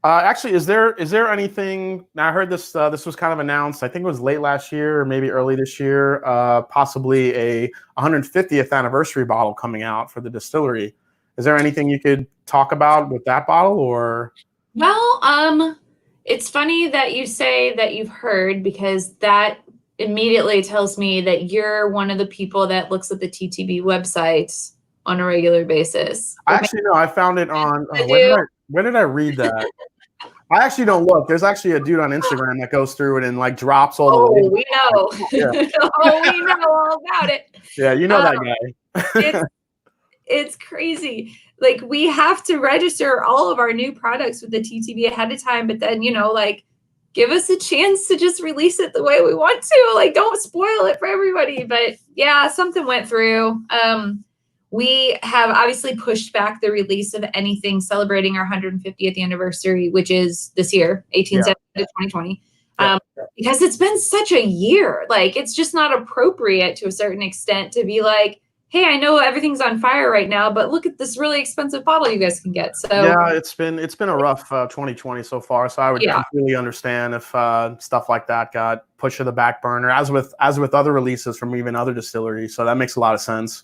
Actually, is there anything? Now I heard this. This was kind of announced. I think it was late last year or maybe early this year. Possibly a 150th anniversary bottle coming out for the distillery. Is there anything you could talk about with that bottle, or? Well, it's funny that you say that you've heard, because that immediately tells me that you're one of the people that looks at the TTB website on a regular basis. Actually, no, I found it on. Where did I read that? I actually don't look. There's actually a dude on Instagram that goes through it and like drops all the. Oh, we know. Yeah. Oh, we know all about it. Yeah, you know that guy. It's crazy. Like, we have to register all of our new products with the TTB ahead of time, but then, like, give us a chance to just release it the way we want to. Like, don't spoil it for everybody. But yeah, something went through. We have obviously pushed back the release of anything celebrating our 150th anniversary, which is this year, 1870 to 2020. Because it's been such a year. Like, it's just not appropriate to a certain extent to be like, hey, I know everything's on fire right now, but look at this really expensive bottle you guys can get. So yeah, it's been a rough 2020 so far. So I would completely understand if stuff like that got pushed to the back burner, as with other releases from even other distilleries. So that makes a lot of sense.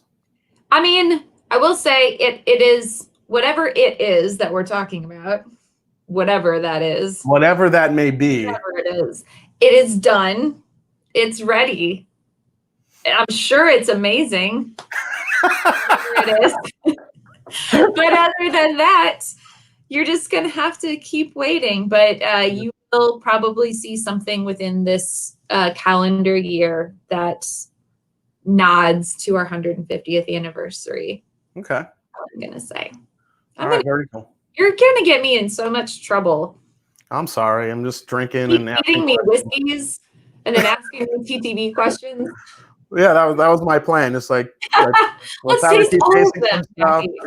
I mean, I will say it is whatever it is that we're talking about, whatever that is, whatever that may be, whatever it is done. It's ready. I'm sure it's amazing. It is. But other than that, you're just going to have to keep waiting. But you will probably see something within this calendar year that nods to our 150th anniversary. Okay. I'm going to say. Very cool. You're going to get me in so much trouble. I'm sorry. I'm just drinking Keep and feeding me whiskeys and then asking me TTV questions. Yeah, that was my plan. It's like let's taste all of them.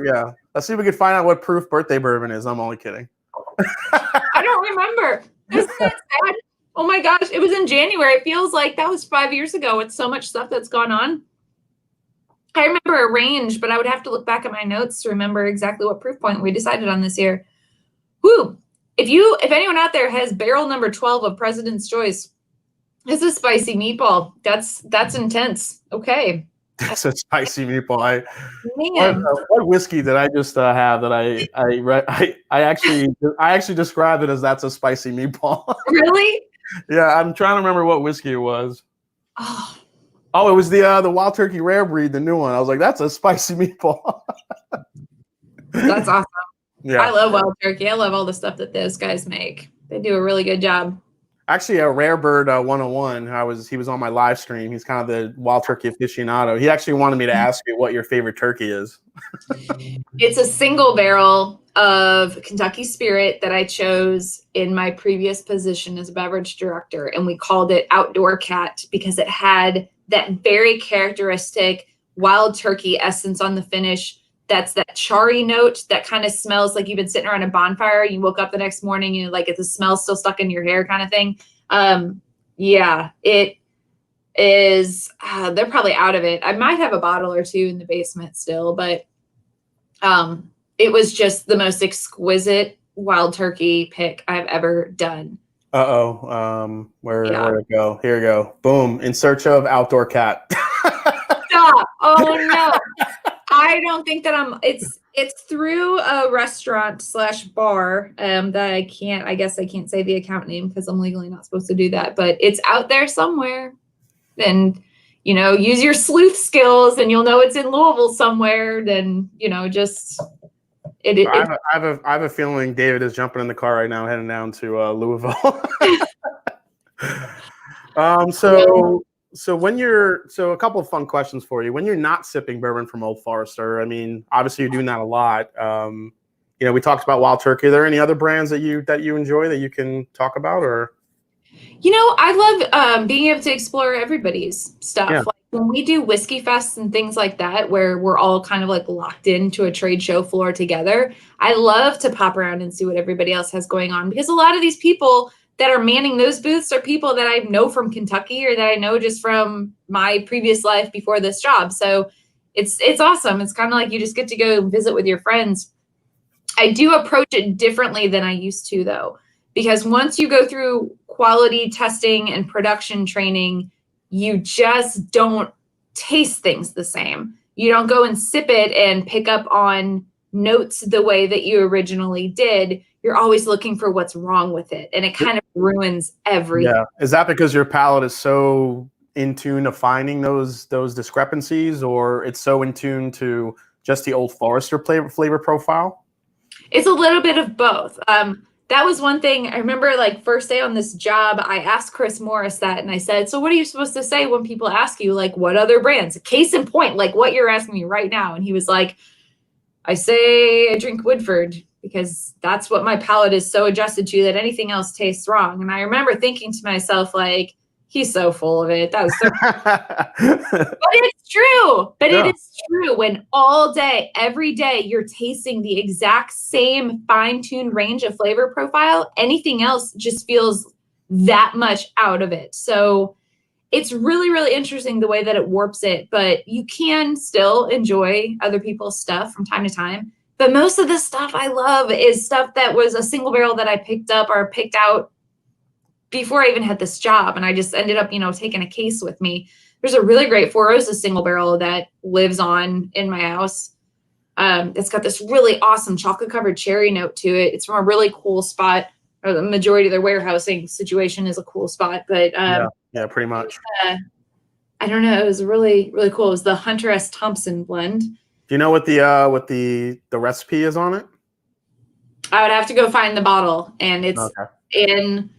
Yeah, let's see if we can find out what proof birthday bourbon is. I'm only kidding. I don't remember. Isn't that sad? Oh my gosh, it was in January. It feels like that was 5 years ago with so much stuff that's gone on. I remember a range, but I would have to look back at my notes to remember exactly what proof point we decided on this year. Woo! If anyone out there has barrel number 12 of President's Choice, it's a spicy meatball. That's intense. Okay. That's a spicy meatball. What whiskey did I just have that I actually described it as that's a spicy meatball? Really? Yeah, I'm trying to remember what whiskey it was. Oh, it was the Wild Turkey Rare Breed, the new one. I was like, that's a spicy meatball. That's awesome. Yeah, I love Wild Turkey. I love all the stuff that those guys make. They do a really good job. Actually, a Rare Bird 101. He was on my live stream. He's kind of the wild turkey aficionado. He actually wanted me to ask you what your favorite turkey is. It's a single barrel of Kentucky Spirit that I chose in my previous position as a beverage director, and we called it Outdoor Cat because it had that very characteristic wild turkey essence on the finish. That's that charry note that kind of smells like you've been sitting around a bonfire. You woke up the next morning and like the smell's still stuck in your hair kind of thing. Yeah, it is. They're probably out of it. I might have a bottle or two in the basement still, but it was just the most exquisite wild turkey pick I've ever done. Where'd it go? Here we go. Boom. In search of Outdoor Cat. Stop. Oh no. I don't think that it's through a restaurant/bar that I guess I can't say the account name because I'm legally not supposed to do that, but it's out there somewhere. And, use your sleuth skills and you'll know it's in Louisville somewhere. Then, just I have a feeling David is jumping in the car right now, heading down to Louisville. So a couple of fun questions for you. When you're not sipping bourbon from Old Forester, I mean, obviously you're doing that a lot. We talked about wild turkey. Are there any other brands that you enjoy that you can talk about, or? I love being able to explore everybody's stuff. Yeah. Like when we do whiskey fests and things like that, where we're all kind of like locked into a trade show floor together, I love to pop around and see what everybody else has going on, because a lot of these people that are manning those booths are people that I know from Kentucky or that I know just from my previous life before this job. So it's awesome. It's kind of like you just get to go visit with your friends. I do approach it differently than I used to, though, because once you go through quality testing and production training, you just don't taste things the same. You don't go and sip it and pick up on notes the way that you originally did. You're always looking for what's wrong with it, and it kind of ruins everything. Yeah. Is that because your palate is so in tune to finding those discrepancies, or it's so in tune to just the Old Forester flavor profile? It's a little bit of both. That was one thing I remember, like first day on this job, I asked Chris Morris that, and I said, so what are you supposed to say when people ask you, like, what other brands? Case in point, like what you're asking me right now. And he was like, I say I drink Woodford because that's what my palate is so adjusted to that anything else tastes wrong. And I remember thinking to myself, like, he's so full of it. That was so but it's true. But yeah. It is true when all day, every day, you're tasting the exact same fine-tuned range of flavor profile. Anything else just feels that much out of it. So it's really, really interesting the way that it warps it. But you can still enjoy other people's stuff from time to time. But most of the stuff I love is stuff that was a single barrel that I picked up or picked out before I even had this job. And I just ended up, taking a case with me. There's a really great Four Roses single barrel that lives on in my house. It's got this really awesome chocolate covered cherry note to it. It's from a really cool spot. Or the majority of their warehousing situation is a cool spot, but yeah, pretty much. I don't know. It was really, really cool. It was the Hunter S. Thompson blend. Do you know what the recipe is on it? I would have to go find the bottle, and it's in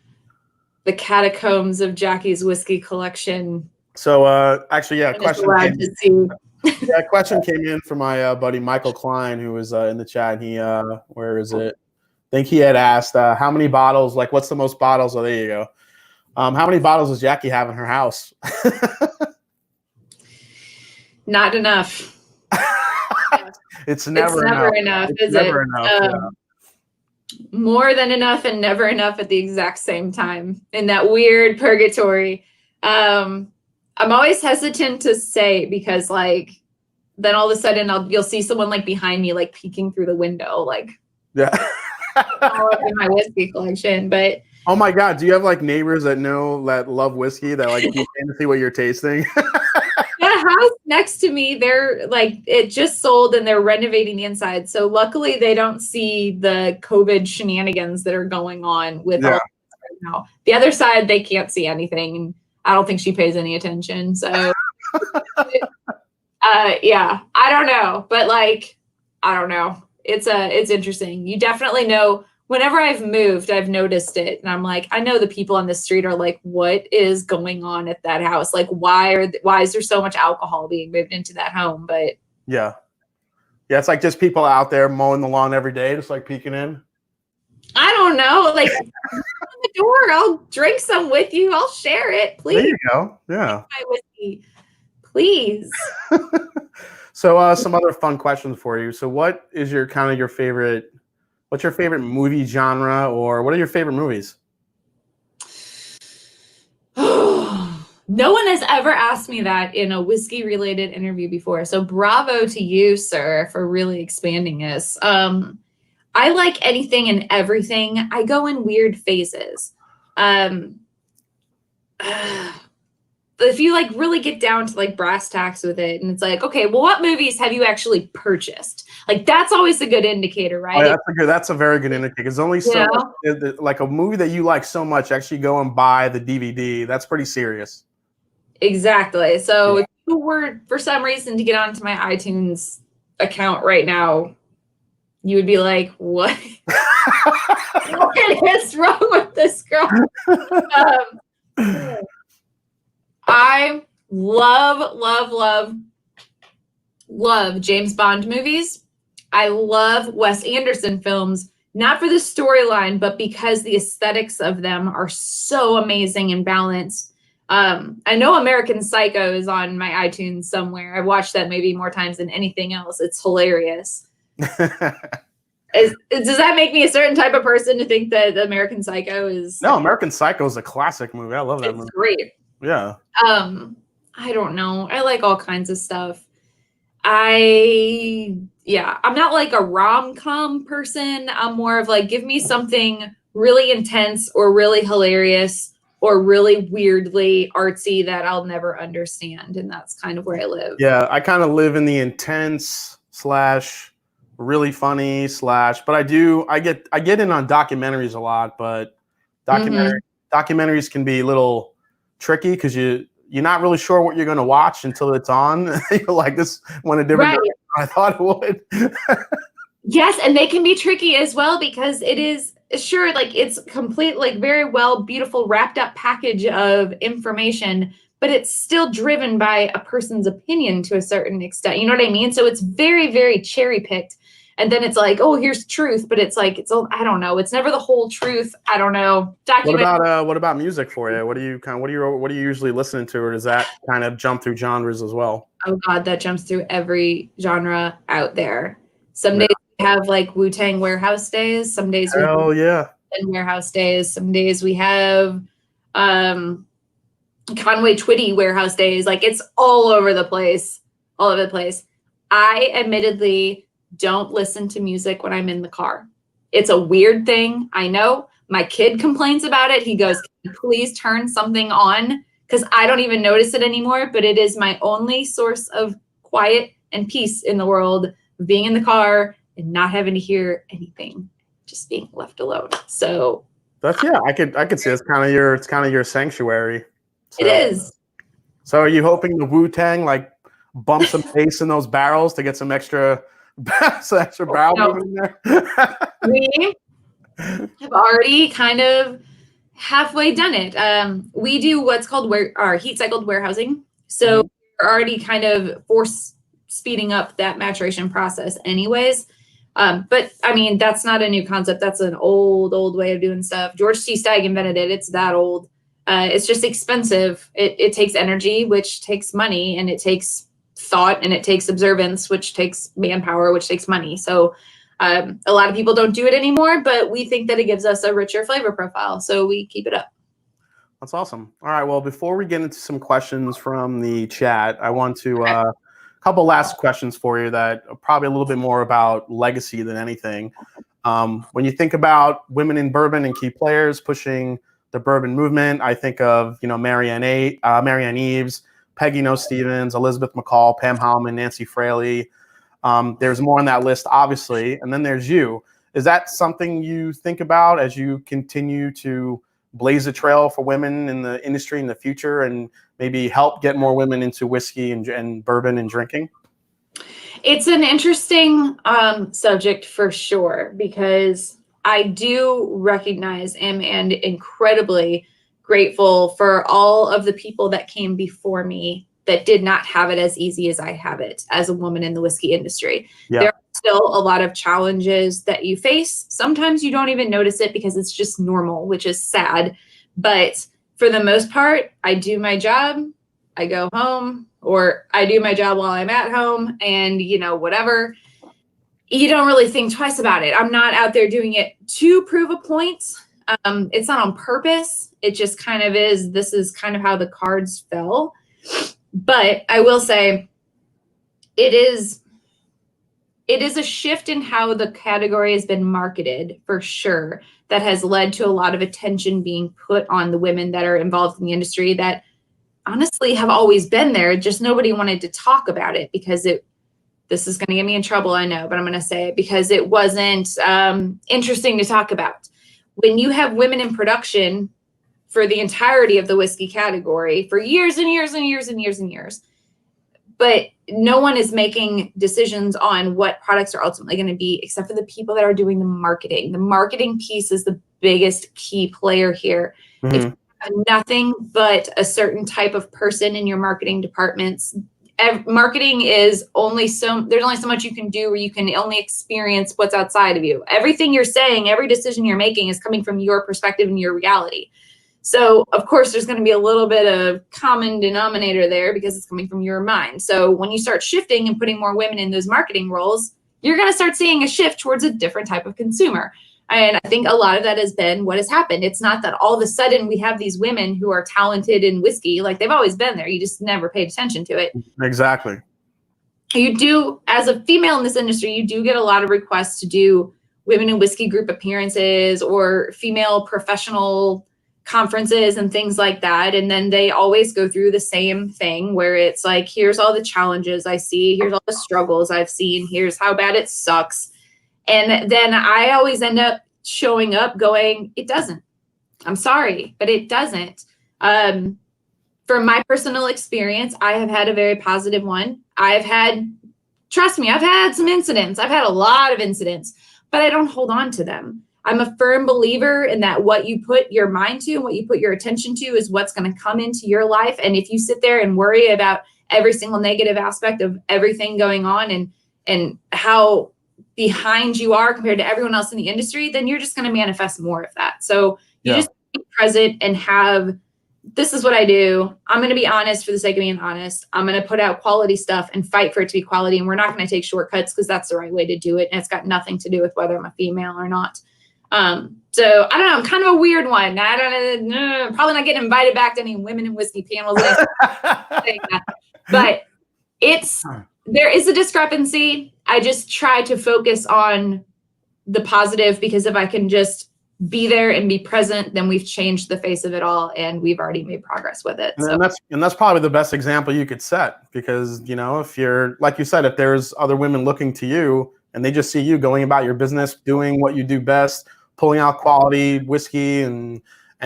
the catacombs of Jackie's whiskey collection. So actually, yeah, question came in from my buddy Michael Klein, who was in the chat. And he where is it? I think he had asked how many bottles, like what's the most bottles? Oh, there you go. How many bottles does Jackie have in her house? Not enough. It's never enough, is it? More than enough and never enough at the exact same time in that weird purgatory. I'm always hesitant to say because like then all of a sudden you'll see someone like behind me like peeking through the window like all up in my whiskey collection. But oh my God, do you have like neighbors that love whiskey that like peek in to see what you're tasting? The house next to me, they're like, it just sold and they're renovating the inside. So luckily they don't see the COVID shenanigans that are going on with all right now. The other side, they can't see anything. And I don't think she pays any attention. So yeah, I don't know. But like, I don't know. It's interesting. You definitely know whenever I've moved, I've noticed it. And I'm like, I know the people on the street are like, what is going on at that house? Like, why is there so much alcohol being moved into that home? But yeah. Yeah, it's like just people out there mowing the lawn every day, just like peeking in. I don't know. Like, open the door. I'll drink some with you. I'll share it. Please. There you go. Yeah. My whiskey. Please. So some other fun questions for you. So what is your favorite, what's your favorite movie genre, or what are your favorite movies? No one has ever asked me that in a whiskey related interview before. So bravo to you, sir, for really expanding this. I like anything and everything. I go in weird phases. If you like really get down to like brass tacks with it, and it's like, okay, well, what movies have you actually purchased? Like, that's always a good indicator, right? Oh, that's a very good indicator. Because only so like a movie that you like so much, actually go and buy the DVD. That's pretty serious. Exactly. So if you were for some reason to get onto my iTunes account right now, you would be like, what? What is wrong with this girl? I love James Bond movies. I love Wes Anderson films, not for the storyline, but because the aesthetics of them are so amazing and balanced. I know American Psycho is on my iTunes somewhere. I've watched that maybe more times than anything else. It's hilarious. Does that make me a certain type of person to think that American Psycho is? No, American Psycho is a classic movie. I love that movie. It's great. Yeah. I don't know. I like all kinds of stuff. I'm not like a rom-com person. I'm more of like, give me something really intense or really hilarious or really weirdly artsy that I'll never understand. And that's kind of where I live. Yeah, I kind of live in the intense / really funny / but I get in on documentaries a lot, but documentaries can be a little tricky because you're not really sure what you're going to watch until it's on. You're like, this went a different direction than I thought it would. Yes, and they can be tricky as well because it is sure like it's complete, like very well, beautiful, wrapped up package of information, but it's still driven by a person's opinion to a certain extent. You know what I mean? So it's very, very cherry picked. And then it's like, oh, here's truth, but it's like I don't know. It's never the whole truth. I don't know. What about music for you? What do you usually listening to, or does that kind of jump through genres as well? Oh God, that jumps through every genre out there. Some days we have like Wu-Tang Warehouse days. Some days we have Warehouse days. Some days we have Conway Twitty Warehouse days. Like it's all over the place. All over the place. I admittedly don't listen to music when I'm in the car. It's a weird thing. I know my kid complains about it. He goes, "Can you please turn something on?" Because I don't even notice it anymore, but it is my only source of quiet and peace in the world, being in the car and not having to hear anything, just being left alone. So that's, I could see it's kind of your sanctuary. So, it is. So are you hoping the Wu-Tang like bump some bass in those barrels to get some extra barrel movement in there? We have already kind of halfway done it. We do what's called our heat cycled warehousing. So we're already kind of force speeding up that maturation process anyways. But I mean, that's not a new concept. That's an old way of doing stuff. George T. Stagg invented it. It's that old. It's just expensive. It takes energy, which takes money, and it takes thought, and it takes observance, which takes manpower, which takes money. So a lot of people don't do it anymore, but we think that it gives us a richer flavor profile. So we keep it up. That's awesome. All right. Well, before we get into some questions from the chat, I want to a couple last questions for you that are probably a little bit more about legacy than anything. When you think about women in bourbon and key players pushing the bourbon movement, I think of, Marianne Eaves, Peggy No Stevens, Elizabeth McCall, Pam Howman, Nancy Fraley. There's more on that list, obviously. And then there's you. Is that something you think about as you continue to blaze a trail for women in the industry in the future and maybe help get more women into whiskey and bourbon and drinking? It's an interesting subject for sure, because I do recognize and incredibly grateful for all of the people that came before me that did not have it as easy as I have it as a woman in the whiskey industry. Yeah. There are still a lot of challenges that you face. Sometimes you don't even notice it because it's just normal, which is sad. But for the most part, I do my job, I go home, or I do my job while I'm at home, and whatever. You don't really think twice about it. I'm not out there doing it to prove a point. It's not on purpose. It just kind of is. This is kind of how the cards fell. But I will say it is a shift in how the category has been marketed, for sure, that has led to a lot of attention being put on the women that are involved in the industry that honestly have always been there. Just nobody wanted to talk about it because this is going to get me in trouble, I know, but I'm going to say it because it wasn't interesting to talk about. When you have women in production for the entirety of the whiskey category for years and years and years and years and years, but no one is making decisions on what products are ultimately going to be except for the people that are doing the marketing. The marketing piece is the biggest key player here. Mm-hmm. If you have nothing but a certain type of person in your marketing departments, marketing is there's only so much you can do, where you can only experience what's outside of you. Everything you're saying, every decision you're making is coming from your perspective and your reality. So of course there's going to be a little bit of common denominator there because it's coming from your mind. So when you start shifting and putting more women in those marketing roles, you're going to start seeing a shift towards a different type of consumer. And I think a lot of that has been what has happened. It's not that all of a sudden we have these women who are talented in whiskey. Like, they've always been there. You just never paid attention to it. Exactly. You do, as a female in this industry, you do get a lot of requests to do women in whiskey group appearances or female professional conferences and things like that. And then they always go through the same thing where it's like, here's all the challenges I see. Here's all the struggles I've seen. Here's how bad it sucks. And then I always end up showing up going, it doesn't. I'm sorry, but it doesn't. From my personal experience, I have had a very positive one. Trust me, I've had some incidents. I've had a lot of incidents, but I don't hold on to them. I'm a firm believer in that what you put your mind to and what you put your attention to is what's going to come into your life. And if you sit there and worry about every single negative aspect of everything going on and how behind you are compared to everyone else in the industry, then you're just going to manifest more of that. So you just be present and this is what I do. I'm going to be honest for the sake of being honest. I'm going to put out quality stuff and fight for it to be quality. And we're not going to take shortcuts because that's the right way to do it. And it's got nothing to do with whether I'm a female or not. So I don't know. I'm kind of a weird one. I don't know. Probably not getting invited back to any women in whiskey panels. But there is a discrepancy. I just try to focus on the positive, because if I can just be there and be present, then we've changed the face of it all and we've already made progress with it. So. And that's probably the best example you could set, because, if you're, like you said, if there's other women looking to you and they just see you going about your business, doing what you do best, pulling out quality whiskey and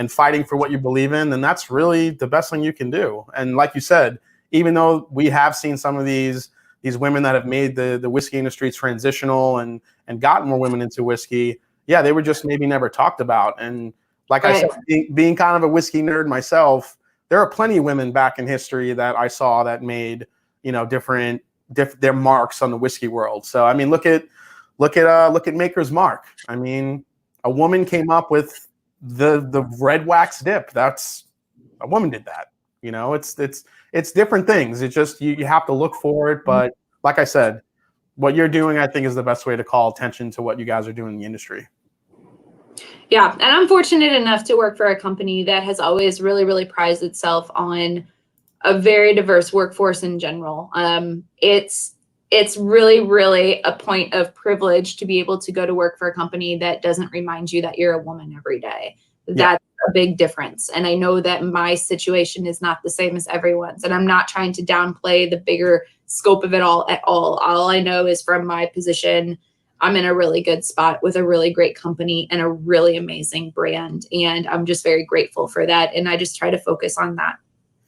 fighting for what you believe in, then that's really the best thing you can do. And like you said, even though we have seen some of these women that have made the whiskey industry transitional and gotten more women into whiskey, they were just maybe never talked about. And like I said, being kind of a whiskey nerd myself, there are plenty of women back in history that I saw that made, their marks on the whiskey world. So, I mean, look at Maker's Mark. I mean, a woman came up with the red wax dip. A woman did that. It's different things. It's just you have to look for it. But like I said, what you're doing, I think, is the best way to call attention to what you guys are doing in the industry. Yeah, and I'm fortunate enough to work for a company that has always really, really prized itself on a very diverse workforce in general. It's really, really a point of privilege to be able to go to work for a company that doesn't remind you that you're a woman every day. That's a big difference. And I know that my situation is not the same as everyone's. And I'm not trying to downplay the bigger scope of it all at all. All I know is from my position, I'm in a really good spot with a really great company and a really amazing brand. And I'm just very grateful for that. And I just try to focus on that.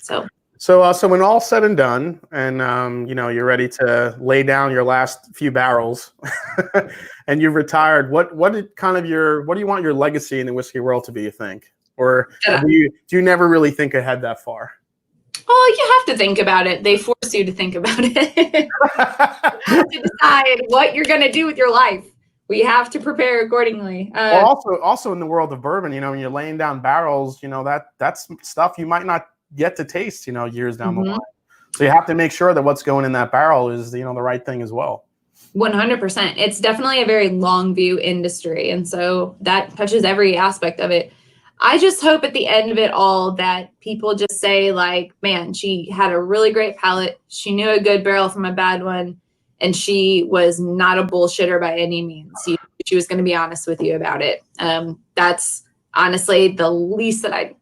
So. So when all's said and done, and you're ready to lay down your last few barrels, and you've retired, what do you want your legacy in the whiskey world to be? You think, or do you never really think ahead that far? Oh, you have to think about it. They force you to think about it. You have to decide what you're going to do with your life. We have to prepare accordingly. Well, also in the world of bourbon, when you're laying down barrels, that's stuff you might not get to taste, years down the line. So you have to make sure that what's going in that barrel is, the right thing as well. 100%. It's definitely a very long view industry. And so that touches every aspect of it. I just hope at the end of it all that people just say, like, man, she had a really great palate. She knew a good barrel from a bad one. And she was not a bullshitter by any means. She was going to be honest with you about it. That's honestly the least that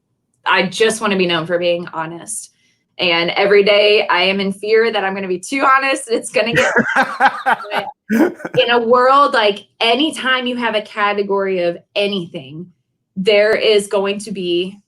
I just want to be known for being honest. And every day I am in fear that I'm going to be too honest. It's going to get in a world, like, anytime you have a category of anything, there is going to be,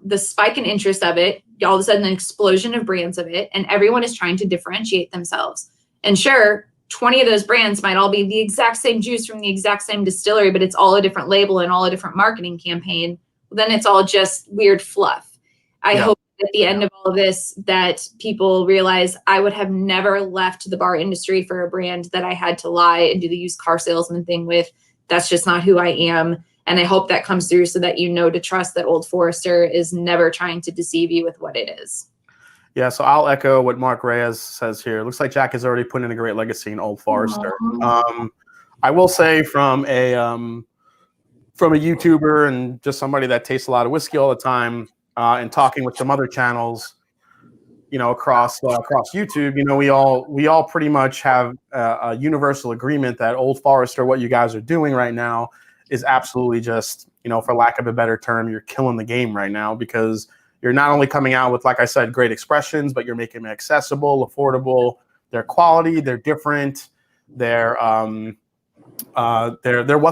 the spike in interest of it, all of a sudden an explosion of brands of it, and everyone is trying to differentiate themselves. And sure, 20 of those brands might all be the exact same juice from the exact same distillery, but it's all a different label and all a different marketing campaign. Then it's all just weird fluff. I hope at the end of all of this that people realize I would have never left the bar industry for a brand that I had to lie and do the used car salesman thing with. That's just not who I am. And I hope that comes through so that to trust that Old Forester is never trying to deceive you with what it is. Yeah, so I'll echo what Mark Reyes says here. It looks like Jack has already put in a great legacy in Old Forester. I will say from a YouTuber and just somebody that tastes a lot of whiskey all the time, and talking with some other channels, across YouTube, we all pretty much have a universal agreement that Old Forester, what you guys are doing right now, is absolutely just, for lack of a better term, you're killing the game right now, because you're not only coming out with, like I said, great expressions, but you're making them accessible, affordable. They're quality, they're different, they're what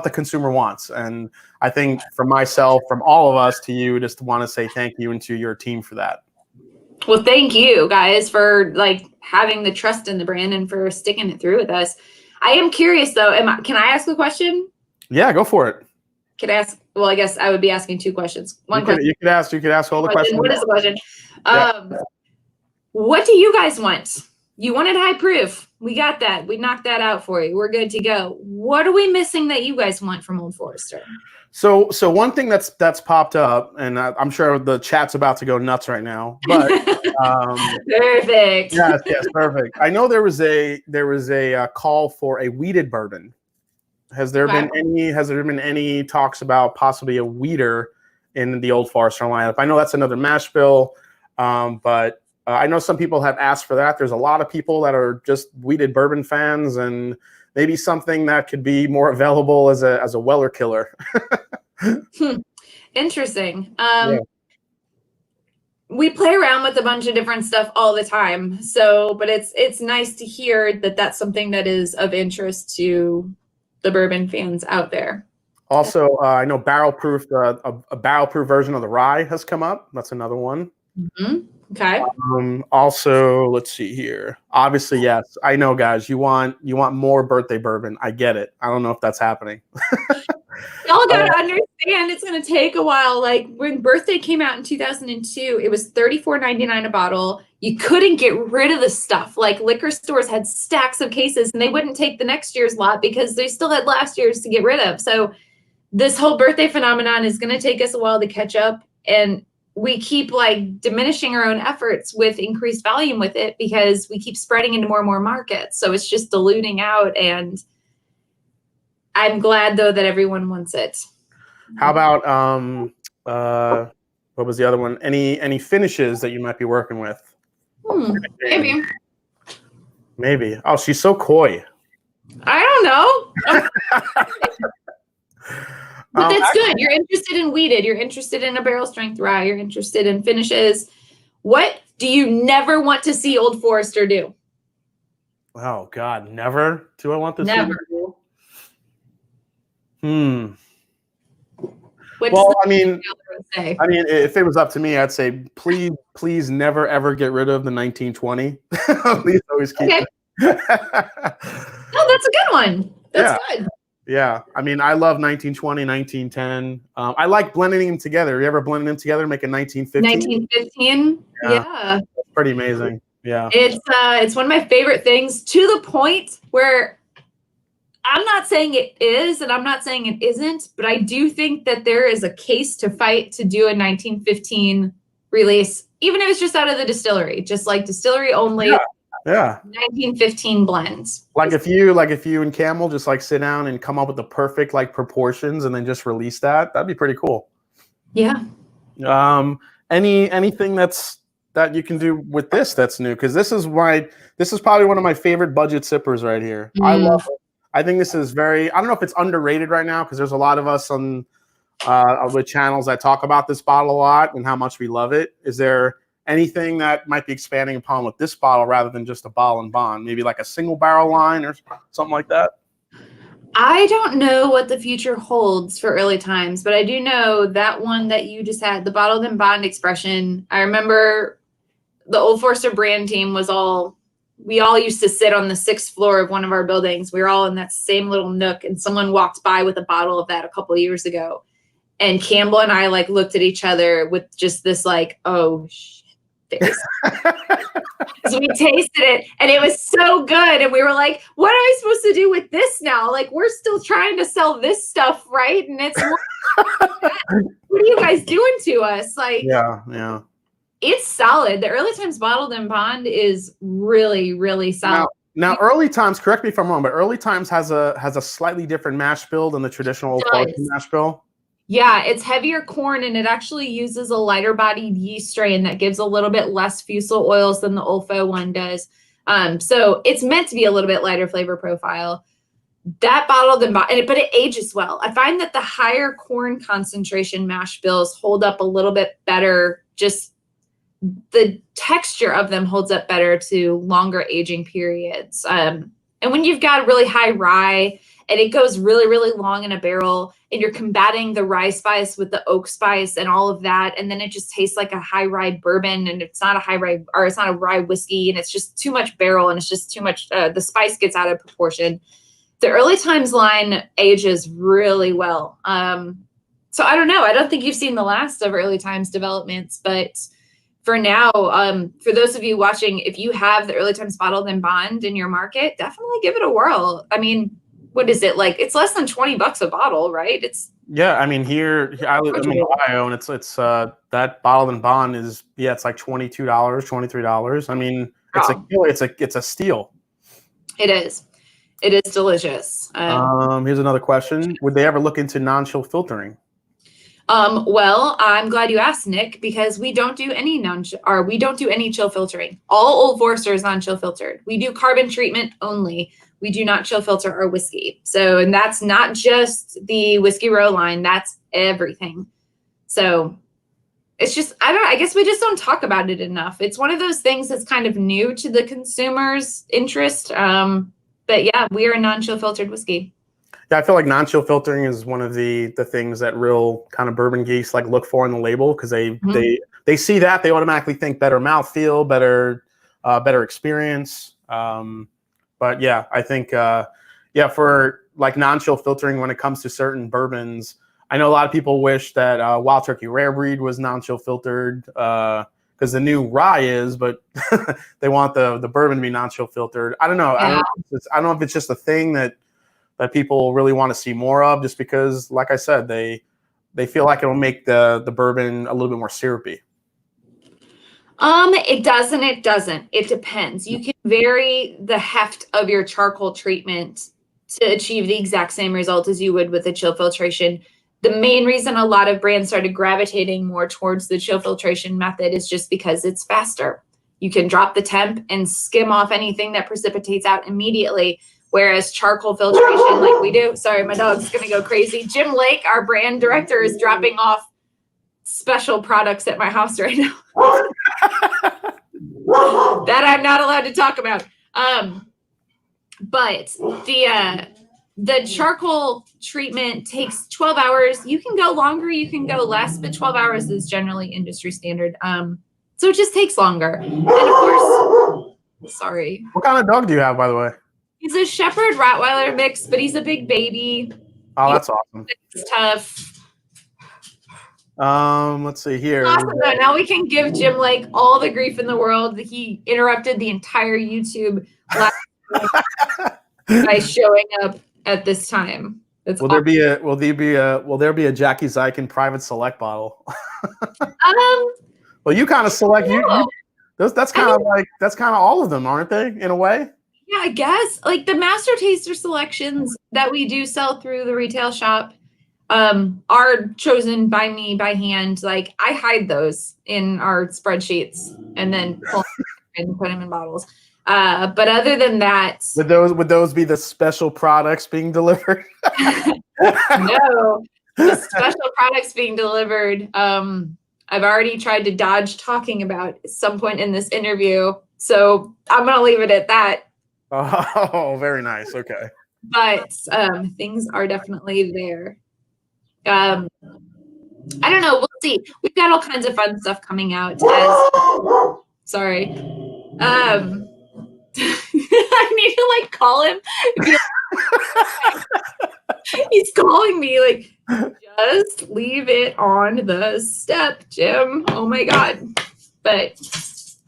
the consumer wants. And I think from myself, from all of us to you, just want to say thank you and to your team for that. Well, thank you guys for having the trust in the brand and for sticking it through with us. I am curious though. Can I ask a question? Yeah, go for it. Could I ask? Well, I guess I would be asking two questions. One question. You could ask all the questions. What is the question? What do you guys want? You wanted high proof. We got that. We knocked that out for you. We're good to go. What are we missing that you guys want from Old Forester? So one thing that's popped up, and I'm sure the chat's about to go nuts right now. But perfect. Yes, perfect. I know there was a call for a wheated bourbon. Has there been any talks about possibly a wheater in the Old Forester lineup? I know that's another mash bill, but I know some people have asked for that. There's a lot of people that are just wheated bourbon fans, and maybe something that could be more available as a Weller killer. Interesting. We play around with a bunch of different stuff all the time. But it's nice to hear that that's something that is of interest to the bourbon fans out there. Also, I know barrel proof, a barrel proof version of the rye has come up. That's another one. Okay. Also, let's see here. Obviously, yes, I know, guys. You want more birthday bourbon. I get it. I don't know if that's happening. Y'all gotta understand, it's gonna take a while. Like when Birthday came out in 2002, it was $34.99 a bottle. You couldn't get rid of the stuff. Like liquor stores had stacks of cases, and they wouldn't take the next year's lot because they still had last year's to get rid of. So this whole birthday phenomenon is gonna take us a while to catch up, and we keep diminishing our own efforts with increased volume with it because we keep spreading into more and more markets. So it's just diluting out, and I'm glad though that everyone wants it. How about what was the other one? Any finishes that you might be working with? Maybe. Oh, she's so coy. I don't know. But that's good. You're interested in wheated. You're interested in a barrel strength rye. You're interested in finishes. What do you never want to see Old Forester do? Oh God, never do I want to see them do? Well, I mean, say. I mean, if it was up to me, I'd say please never ever get rid of the 1920. Please always keep it. No, that's a good one. That's good. Yeah. I mean, I love 1920, 1910. I like blending them together. You ever blend them together, make a 1915? 1915. Yeah. That's pretty amazing. Yeah. It's one of my favorite things, to the point where I'm not saying it is and I'm not saying it isn't, but I do think that there is a case to fight to do a 1915 release, even if it's just out of the distillery, just like distillery only. Yeah. 1915 blends. Like if you and Camel just like sit down and come up with the perfect like proportions and then just release that'd be pretty cool. Yeah. Anything that you can do with this that's new? Because this is probably one of my favorite budget sippers right here. I love it. I think this is I don't know if it's underrated right now, because there's a lot of us on with channels that talk about this bottle a lot and how much we love it. Is there anything that might be expanding upon with this bottle rather than just a bottle and bond? Maybe like a single barrel line or something like that? I don't know what the future holds for Early Times, but I do know that one that you just had, the bottled and bond expression. I remember the Old Forester brand team we all used to sit on the 6th floor of one of our buildings. We were all in that same little nook, and someone walked by with a bottle of that a couple of years ago. And Campbell and I like looked at each other with just this like, oh shit face. So we tasted it and it was so good. And we were like, what am I supposed to do with this now? Like, we're still trying to sell this stuff, right? And it's what are you guys doing to us? Like, yeah. It's solid. The Early Times bottled and bond is really, really solid. Now, Early Times, correct me if I'm wrong, but Early Times has a slightly different mash bill than the traditional Old Forester mash bill. Yeah, it's heavier corn, and it actually uses a lighter bodied yeast strain that gives a little bit less fusel oils than the Olfo one does. So it's meant to be a little bit lighter flavor profile. That bottled and bond, but it ages well. I find that the higher corn concentration mash bills hold up a little bit better. Just the texture of them holds up better to longer aging periods. And when you've got really high rye and it goes really, really long in a barrel, and you're combating the rye spice with the oak spice and all of that, and then it just tastes like a high rye bourbon, and it's not a high rye, or it's not a rye whiskey, and it's just too much barrel, and it's just too much, the spice gets out of proportion. The Early Times line ages really well. So I don't know. I don't think you've seen the last of Early Times developments, but for now, for those of you watching, if you have the Early Times bottled and bond in your market, definitely give it a whirl. I mean, what is it like? It's less than $20 a bottle, right? I mean, here I live in Ohio, and it's that bottled and bond is it's like $22, $23. I mean, it's a steal. It is. It is delicious. Here's another question: would they ever look into non-chill filtering? Well, I'm glad you asked, Nick, because we don't do any chill filtering. All Old Forester is non-chill filtered. We do carbon treatment only. We do not chill filter our whiskey. So, and that's not just the Whiskey Row line, that's everything. So it's just, I guess we just don't talk about it enough. It's one of those things that's kind of new to the consumer's interest. But yeah, we are a non-chill filtered whiskey. Yeah, I feel like non-chill filtering is one of the things that real kind of bourbon geeks like look for in the label, because they see that, they automatically think better mouthfeel, better experience. But yeah, I think for like non-chill filtering when it comes to certain bourbons, I know a lot of people wish that Wild Turkey Rare Breed was non-chill filtered because the new rye is, but they want the bourbon to be non-chill filtered. I don't know. Yeah. I don't know if it's just a thing that people really want to see more of, just because, like I said, they feel like it'll make the bourbon a little bit more syrupy. It does and it doesn't. It depends. You can vary the heft of your charcoal treatment to achieve the exact same result as you would with the chill filtration. The main reason a lot of brands started gravitating more towards the chill filtration method is just because it's faster. You can drop the temp and skim off anything that precipitates out immediately. Whereas charcoal filtration, like we do, sorry, my dog's going to go crazy. Jim Lake, our brand director, is dropping off special products at my house right now that I'm not allowed to talk about. But the charcoal treatment takes 12 hours. You can go longer, you can go less, but 12 hours is generally industry standard. So it just takes longer. And of course, sorry. What kind of dog do you have, by the way? He's a Shepherd Rottweiler mix, but he's a big baby. Oh, that's awesome. It's tough. Let's see here. Awesome, though. Now we can give Jim like all the grief in the world. He interrupted the entire YouTube live by showing up at this time. Will there be a Jackie Zykan private select bottle? Well, you kind of select that's kind of all of them, aren't they, in a way? Yeah, I guess. Like the master taster selections that we do sell through the retail shop are chosen by me by hand. Like I hide those in our spreadsheets and then pull and put them in bottles. But other than that, would those be the special products being delivered? No, the special products being delivered. I've already tried to dodge talking about at some point in this interview, so I'm gonna leave it at that. Oh, very nice. Okay. But things are definitely there. I don't know. We'll see. We've got all kinds of fun stuff coming out. Sorry. I need to like call him. He's calling me like, just leave it on the step, Jim. Oh my God. But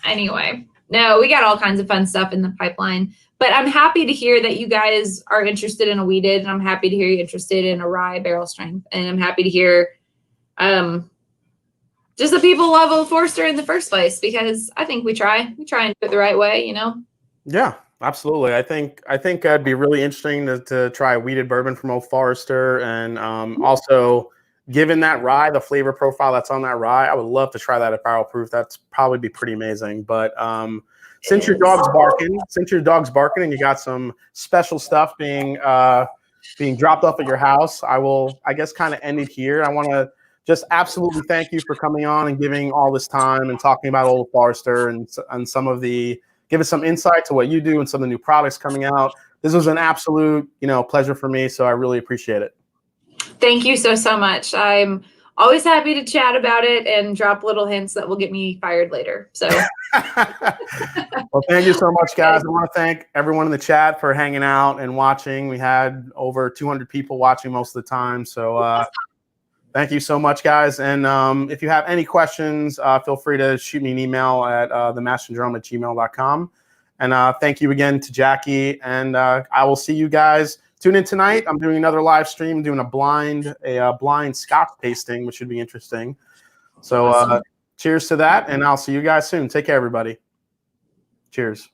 anyway, no, we got all kinds of fun stuff in the pipeline. But I'm happy to hear that you guys are interested in a wheated, and I'm happy to hear you're interested in a rye barrel strength. And I'm happy to hear just that people love Old Forester in the first place, because I think we try and do it the right way, you know? Yeah, absolutely. I think it'd be really interesting to try a wheated bourbon from Old Forester, and also given that rye, the flavor profile that's on that rye, I would love to try that at barrel proof. That's probably be pretty amazing. But since your dog's barking and you got some special stuff being dropped off at your house, I guess kind of end it here. I want to just absolutely thank you for coming on and giving all this time and talking about Old Forester and give us some insight to what you do and some of the new products coming out. This was an absolute, pleasure for me. So I really appreciate it. Thank you so much. I'm always happy to chat about it and drop little hints that will get me fired later. So, well, thank you so much, guys. I want to thank everyone in the chat for hanging out and watching. We had over 200 people watching most of the time. So thank you so much, guys. And if you have any questions, feel free to shoot me an email at themashanddrum@gmail.com. And thank you again to Jackie. And I will see you guys. Tune in tonight. I'm doing another live stream, doing a blind Scotch tasting, which should be interesting. So cheers to that, and I'll see you guys soon. Take care, everybody. Cheers.